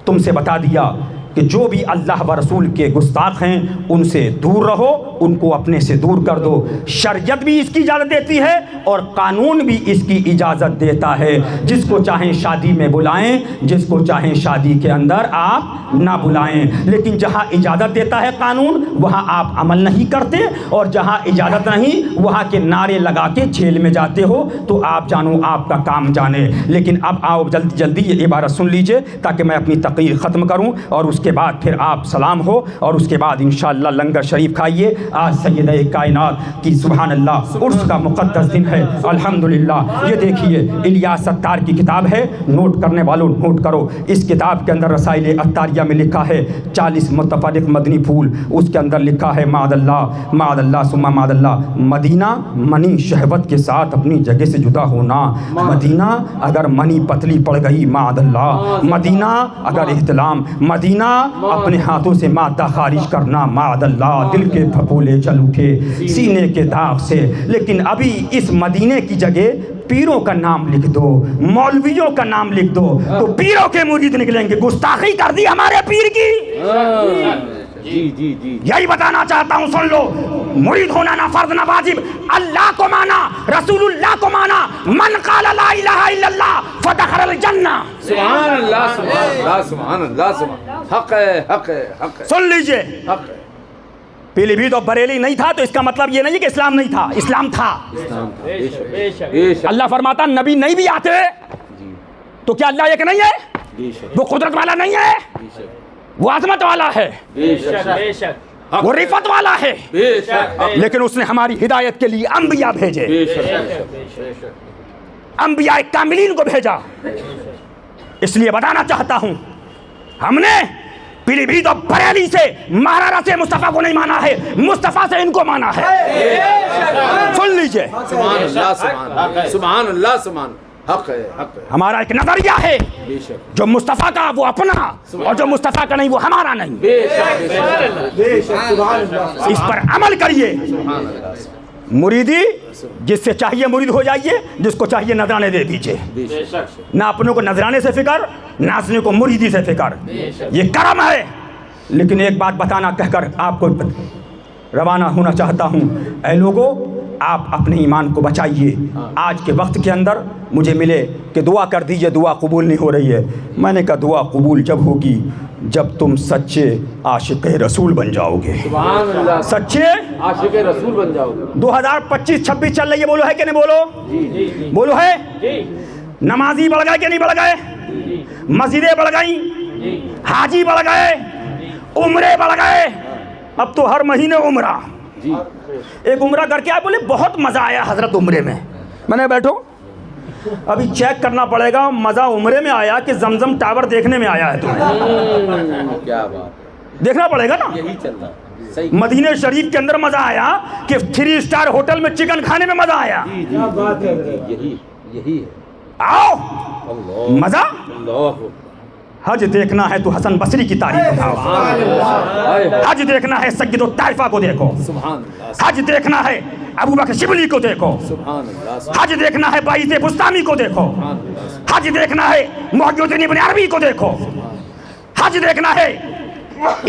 تم سے بتا دیا کہ جو بھی اللہ و رسول کے گستاخ ہیں ان سے دور رہو، ان کو اپنے سے دور کر دو۔ شریعت بھی اس کی اجازت دیتی ہے اور قانون بھی اس کی اجازت دیتا ہے، جس کو چاہیں شادی میں بلائیں، جس کو چاہیں شادی کے اندر آپ نہ بلائیں، لیکن جہاں اجازت دیتا ہے قانون وہاں آپ عمل نہیں کرتے، اور جہاں اجازت نہیں وہاں کے نعرے لگا کے جیل میں جاتے ہو، تو آپ جانو آپ کا کام جانے۔ لیکن اب آؤ جلدی جلدی یہ عبارت سن لیجئے تاکہ میں اپنی تقریر ختم کروں، اور اس کے بعد پھر آپ سلام ہو، اور اس کے بعد انشاءاللہ لنگر شریف کھائیے۔ آج سیدہ کائنات کی سبحان اللہ عرس کا مقدس دن ہے الحمدللہ۔ یہ دیکھیے الیاس ستار کی کتاب ہے، نوٹ کرنے والوں نوٹ کرو۔ اس کتاب کے اندر رسائل اتاریہ میں لکھا ہے 40 متفرق مدنی پھول، اس کے اندر لکھا ہے معاذ اللہ ثم معاذ اللہ، مدینہ منی شہوت کے ساتھ اپنی جگہ سے جدا ہونا، مدینہ اگر منی پتلی پڑ گئی معاذ اللہ، مدینہ اگر احتلام، مدینہ اپنے ہاتھوں سے مادہ خارج کرنا معاذ اللہ، دل کے پھپولے چل اٹھے سینے کے داغ سے۔ لیکن ابھی اس مدینے کی جگہ پیروں کا نام لکھ دو، مولویوں کا نام لکھ دو تو پیروں کے مرید نکلیں گے۔ گستاخی کر دی ہمارے پیر کی، جی جی جی یہی بتانا چاہتا ہوں، سن لو۔ مرید ہونا نہ فرض نہ واجب، اللہ کو مانا، رسول اللہ کو مانا، من قال لا الہ الا اللہ فدخل الجنہ۔ سبحان اللہ سبحان اللہ سبحان اللہ سبحان، حق ہے حق ہے حق ہے، سن لیجئے، حق ہے۔ پیلی بھیت اور بریلی نہیں تھا تو اس کا مطلب یہ نہیں ہے کہ اسلام نہیں تھا، اسلام تھا۔ بے شک اللہ فرماتا نبی نہیں بھی آتے تو کیا اللہ ایک نہیں ہے؟ وہ قدرت والا نہیں ہے، وہ عظمت والا ہے، بے شک وہ رفت والا ہے، بے شک لیکن اس نے ہماری ہدایت کے لیے انبیاء بھیجے، بے شک انبیاء کاملین کو بھیجا۔ اس لیے بتانا چاہتا ہوں، ہم نے پیلی بھیت اور بریلی سے مہاراجہ سے مصطفیٰ کو نہیں مانا ہے، مصطفیٰ سے ان کو مانا ہے۔ سن لیجئے، سبحان اللہ سبحان اللہ سبحان، حق ہے حق ہے، ہمارا ایک نظریہ ہے، بے شک جو مصطفیٰ کا وہ اپنا، اور جو مصطفیٰ کا نہیں وہ ہمارا نہیں۔ بے شک بے شک سبحان اللہ۔ اس پر عمل کریے۔ سبحان اللہ مریدی جس سے چاہیے مرید ہو جائیے، جس کو چاہیے نذرانے دے دیجئے، بے شک نہ اپنوں کو نذرانے سے فکر، نہ اپنے کو مریدی سے فکر، یہ کرم ہے۔ لیکن ایک بات بتانا کہہ کر آپ کو روانہ ہونا چاہتا ہوں، اے لوگوں آپ اپنے ایمان کو بچائیے۔ آج کے وقت کے اندر مجھے ملے کہ دعا کر دیجئے، دعا قبول نہیں ہو رہی ہے۔ میں نے کہا دعا قبول جب ہوگی جب تم سچے عاشق رسول بن جاؤ گے، سبحان اللہ، سچے عاشق رسول بن جاؤ گے۔ 2025-26 چل رہی ہے، بولو ہے کہ نہیں؟ بولو بولو ہے؟ نمازی بڑھ گئے کہ نہیں بڑھ گئے؟ مسجدیں بڑھ گئیں، حاجی بڑھ گئے، عمرے بڑھ گئے، اب تو ہر مہینے عمرہ۔ ایک عمرہ کر کے آئے، بولے بہت مزہ آیا حضرت عمرے میں نے بیٹھو ابھی چیک کرنا پڑے گا مزہ عمرے میں آیا کہ زمزم ٹاور دیکھنے میں آیا ہے تمہیں، کیا بات، دیکھنا پڑے گا نا۔ یہی چل رہا ہے، صحیح، مدینہ شریف کے اندر مزہ آیا کہ 3 اسٹار ہوٹل میں چکن کھانے میں مزہ آیا؟ کیا بات ہے، یہی ہے، آؤ اللہ مزہ۔ اللہ، حج دیکھنا ہے تو حسن بصری کی تاریخ اٹھاؤ، حج دیکھنا ہے سید الطائفہ کو دیکھو، سبحان اللہ حج دیکھنا ہے ابو بکر شبلی کو دیکھو، سبحان اللہ حج دیکھنا ہے باعث بستامی کو دیکھو، حج دیکھنا ہے محی الدین ابن عربی کو دیکھو، حج دیکھنا ہے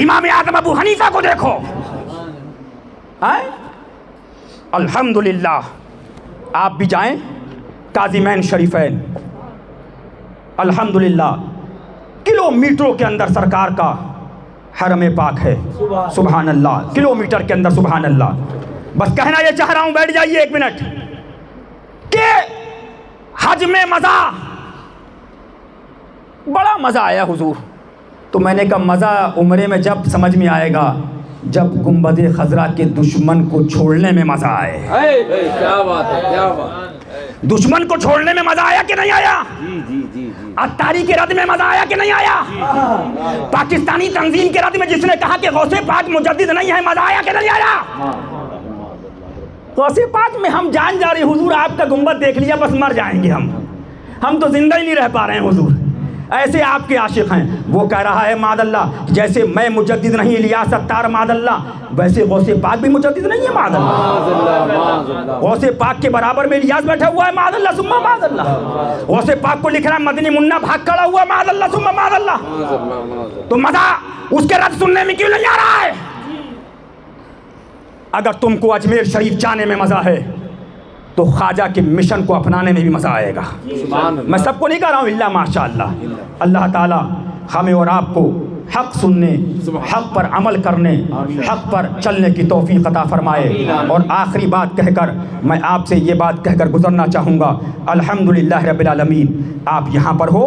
امام اعظم ابو حنیفہ کو دیکھو۔ الحمدللہ آپ بھی جائیں کاظمین شریفین، الحمدللہ کلومیٹروں کے اندر سرکار کا حرم پاک ہے، سبحان اللہ، کلومیٹر کے اندر، سبحان اللہ۔ بس کہنا یہ چاہ رہا ہوں، بیٹھ جائیے ایک منٹ، کہ حج میں مزہ، بڑا مزہ آیا حضور۔ تو میں نے کہا مزہ عمرے میں جب سمجھ میں آئے گا جب گنبد خضرا کے دشمن کو چھوڑنے میں مزہ آئے۔ کیا بات ہے، کیا بات، دشمن کو چھوڑنے میں مزہ آیا کہ نہیں آیا؟ جی جی جی جی، اتاری کے رد میں مزہ آیا کہ نہیں آیا؟ پاکستانی تنظیم کے رد میں جس نے کہا کہ غوث پاک مجدد نہیں ہے، مزہ آیا کہ نہیں آیا؟ غوث پاک میں ہم جان جا رہے، حضور آپ کا گنبد دیکھ لیا بس مر جائیں گے ہم تو زندہ ہی نہیں رہ پا رہے ہیں حضور۔ ایسے آپ کے عاشق ہیں. وہ کہہ رہا ہے معاذ اللہ جیسے میں مجدد نہیں الیاس ستار معاذ اللہ، ویسے غوث پاک بھی مجدد نہیں ہے معاذ اللہ. غوث پاک کے برابر میں الیاس بیٹھا ہوا ہے معاذ اللہ ثم معاذ اللہ. غوث پاک کو لکھ رہا ہے مدنی منا بھاگ کھڑا ہوا معاذ اللہ ثم معاذ اللہ. تو مزہ اس کے رد سننے میں کیوں نہیں آ رہا ہے؟ اگر تم کو اجمیر شریف جانے میں مزہ ہے تو خواجہ کے مشن کو اپنانے میں بھی مزہ آئے گا. میں سب کو نہیں کہہ رہا ہوں الا ماشاء اللہ. اللہ تعالی ہمیں اور آپ کو حق سننے، حق پر عمل کرنے، حق پر چلنے کی توفیق عطا فرمائے. اور آخری بات کہہ کر میں آپ سے یہ بات کہہ کر گزرنا چاہوں گا، الحمدللہ رب العالمین آپ یہاں پر ہو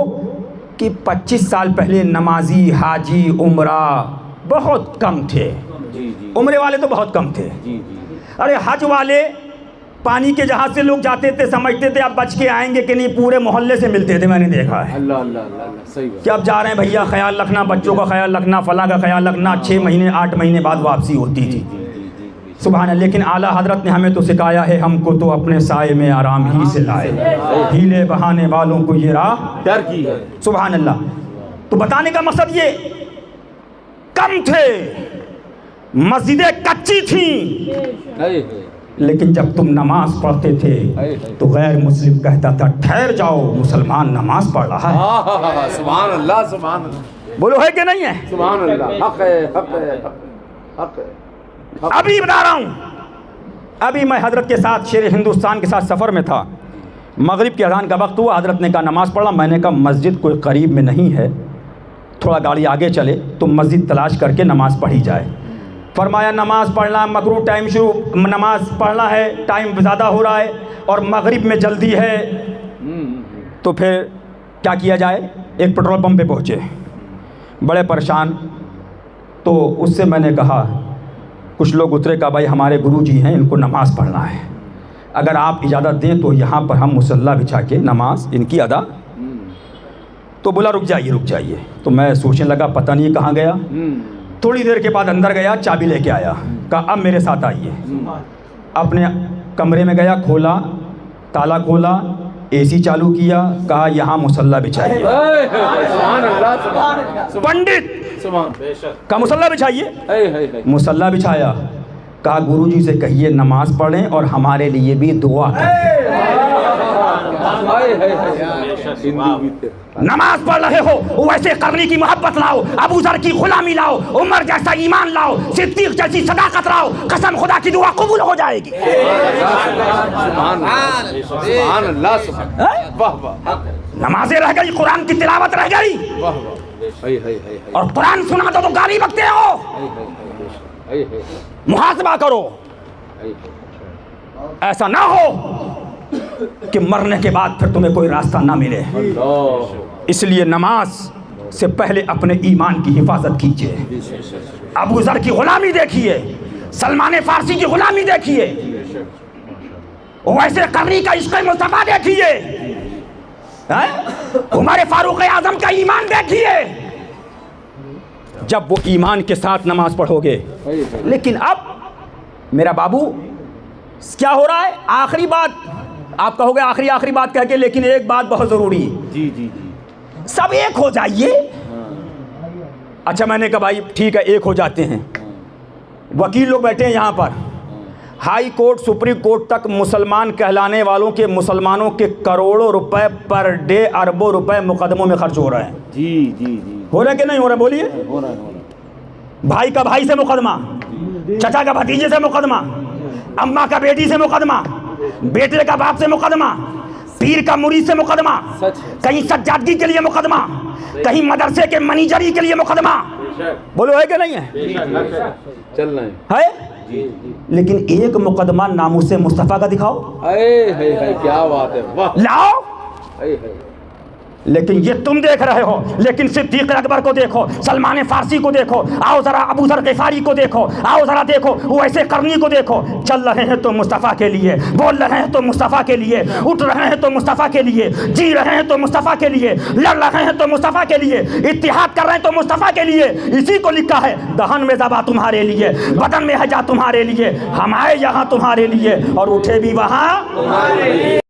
کہ 25 سال پہلے نمازی، حاجی، عمرہ بہت کم تھے. عمرے والے تو بہت کم تھے. ارے حج والے پانی کے جہاز سے لوگ جاتے تھے، سمجھتے تھے اب بچ کے آئیں گے کہ نہیں، پورے محلے سے ملتے تھے. میں نے دیکھا ہے اللہ اللہ اللہ صحیح کہ اب جا رہے ہیں بھیا، خیال رکھنا، بچوں کا خیال رکھنا، فلاں کا خیال رکھنا. 6 مہینے 8 مہینے بعد واپسی ہوتی تھی. سبحان اللہ. لیکن اعلیٰ حضرت نے ہمیں تو سکھایا ہے ہم کو تو اپنے سائے میں آرام ہی سے لائے، ہیلے بہانے والوں کو یہ راہ ڈر کی ہے. سبحان اللہ. تو بتانے کا مقصد یہ کم تھے، مسجدیں کچی تھیں، لیکن جب تم نماز پڑھتے تھے تو غیر مسلم کہتا تھا ٹھہر جاؤ مسلمان نماز پڑھ رہا ہے. سبحان اللہ سبحان اللہ. بولو ہے کہ نہیں ہے؟ سبحان اللہ. حق ہے حق ہے حق ہے. ابھی بتا رہا ہوں، ابھی میں حضرت کے ساتھ شیر ہندوستان کے ساتھ سفر میں تھا. مغرب کی اذان کا وقت ہوا، حضرت نے کہا نماز پڑھا. میں نے کہا مسجد کوئی قریب میں نہیں ہے، تھوڑا گاڑی آگے چلے تو مسجد تلاش کر کے نماز پڑھی جائے. فرمایا نماز پڑھنا مکروہ ٹائم شروع، نماز پڑھنا ہے ٹائم زیادہ ہو رہا ہے اور مغرب میں جلدی ہے، تو پھر کیا کیا جائے؟ ایک پیٹرول پمپ پہ پہنچے، بڑے پریشان. تو اس سے میں نے کہا، کچھ لوگ اترے، کہا بھائی ہمارے گرو جی ہیں، ان کو نماز پڑھنا ہے، اگر آپ اجازت دیں تو یہاں پر ہم مصلی بچھا کے نماز ان کی ادا. تو بولا رک جائیے. تو میں سوچنے لگا پتہ نہیں کہاں گیا. تھوڑی دیر کے بعد اندر گیا، چابی لے کے آیا، کہا اب میرے ساتھ آئیے. اپنے کمرے میں گیا، کھولا، تالا کھولا، اے سی چالو کیا، کہا یہاں مصلی بچھائیے. پنڈت کا مصلی بچھائیے. مصلی بچھایا، کہا گرو جی سے کہیے نماز پڑھیں اور ہمارے لیے بھی دعا کریں. نماز پڑھ رہے ہو ویسے کرنے کی محبت لاؤ، ابو ذر کی غلامی لاؤ، عمر جیسا ایمان لاؤ، صدیق جیسی صداقت لاؤ، قسم خدا کی دعا قبول ہو جائے گی. سبحان اللہ سبحان. واہ واہ. نمازیں رہ گئی، قرآن کی تلاوت رہ گئی، اور قرآن سنا تو گالی بکتے ہو. محاسبہ کرو، ایسا نہ ہو کہ مرنے کے بعد پھر تمہیں کوئی راستہ نہ ملے. اس لیے نماز سے پہلے اپنے ایمان کی حفاظت کیجیے. ابو ذر کی غلامی دیکھیے، سلمان فارسی کی غلامی دیکھیے، ویسے قرنی کا عشق مصطفیٰ دیکھیے، عمر فاروق اعظم کا ایمان دیکھیے. جب وہ ایمان کے ساتھ نماز پڑھو گے. لیکن اب میرا بابو کیا ہو رہا ہے؟ آخری بات آپ کہو گے، آخری بات کہہ کے، لیکن ایک بات بہت ضروری ہے. سب ایک ہو جائیے. اچھا میں نے کہا بھائی ٹھیک ہے ایک ہو جاتے ہیں. وکیل لوگ بیٹھے ہیں یہاں پر، ہائی کورٹ سپریم کورٹ تک مسلمان کہلانے والوں کے، مسلمانوں کے کروڑوں روپے پر ڈے، اربوں روپے مقدموں میں خرچ ہو رہے ہیں. جی ہو رہا ہے کہ نہیں ہو رہا؟ بولیے. بھائی کا بھائی سے مقدمہ، چچا کا بھتیجے سے مقدمہ، اماں کا بیٹی سے مقدمہ، بیٹے کا باپ سے مقدمہ، پیر کا مرید سے مقدمہ، کہیں سجادگی کے لیے مقدمہ، کہیں مدرسے کے منیجری کے لیے مقدمہ. بولو ہے کہ نہیں ہے؟ چل رہے ہے. لیکن ایک مقدمہ ناموس مصطفیٰ کا دکھاؤ. کیا بات ہے، لاؤ. لیکن یہ تم دیکھ رہے ہو. لیکن صدیق اکبر کو دیکھو، سلمان فارسی کو دیکھو، آؤ ذرا ابو ذر غفاری کو دیکھو، آؤ ذرا دیکھو ویسے کرنی کو دیکھو. چل رہے ہیں تو مصطفیٰ کے لیے، بول رہے ہیں تو مصطفیٰ کے لیے، اٹھ رہے ہیں تو مصطفیٰ کے لیے، جی رہے ہیں تو مصطفیٰ کے لیے، لڑ رہے ہیں تو مصطفیٰ کے لیے، اتحاد کر رہے ہیں تو مصطفیٰ کے لیے. اسی کو لکھا ہے دہن میں ذبح تمہارے لیے، بدن میں حجا تمہارے لیے، ہم آئے یہاں تمہارے لیے اور اٹھے بھی وہاں.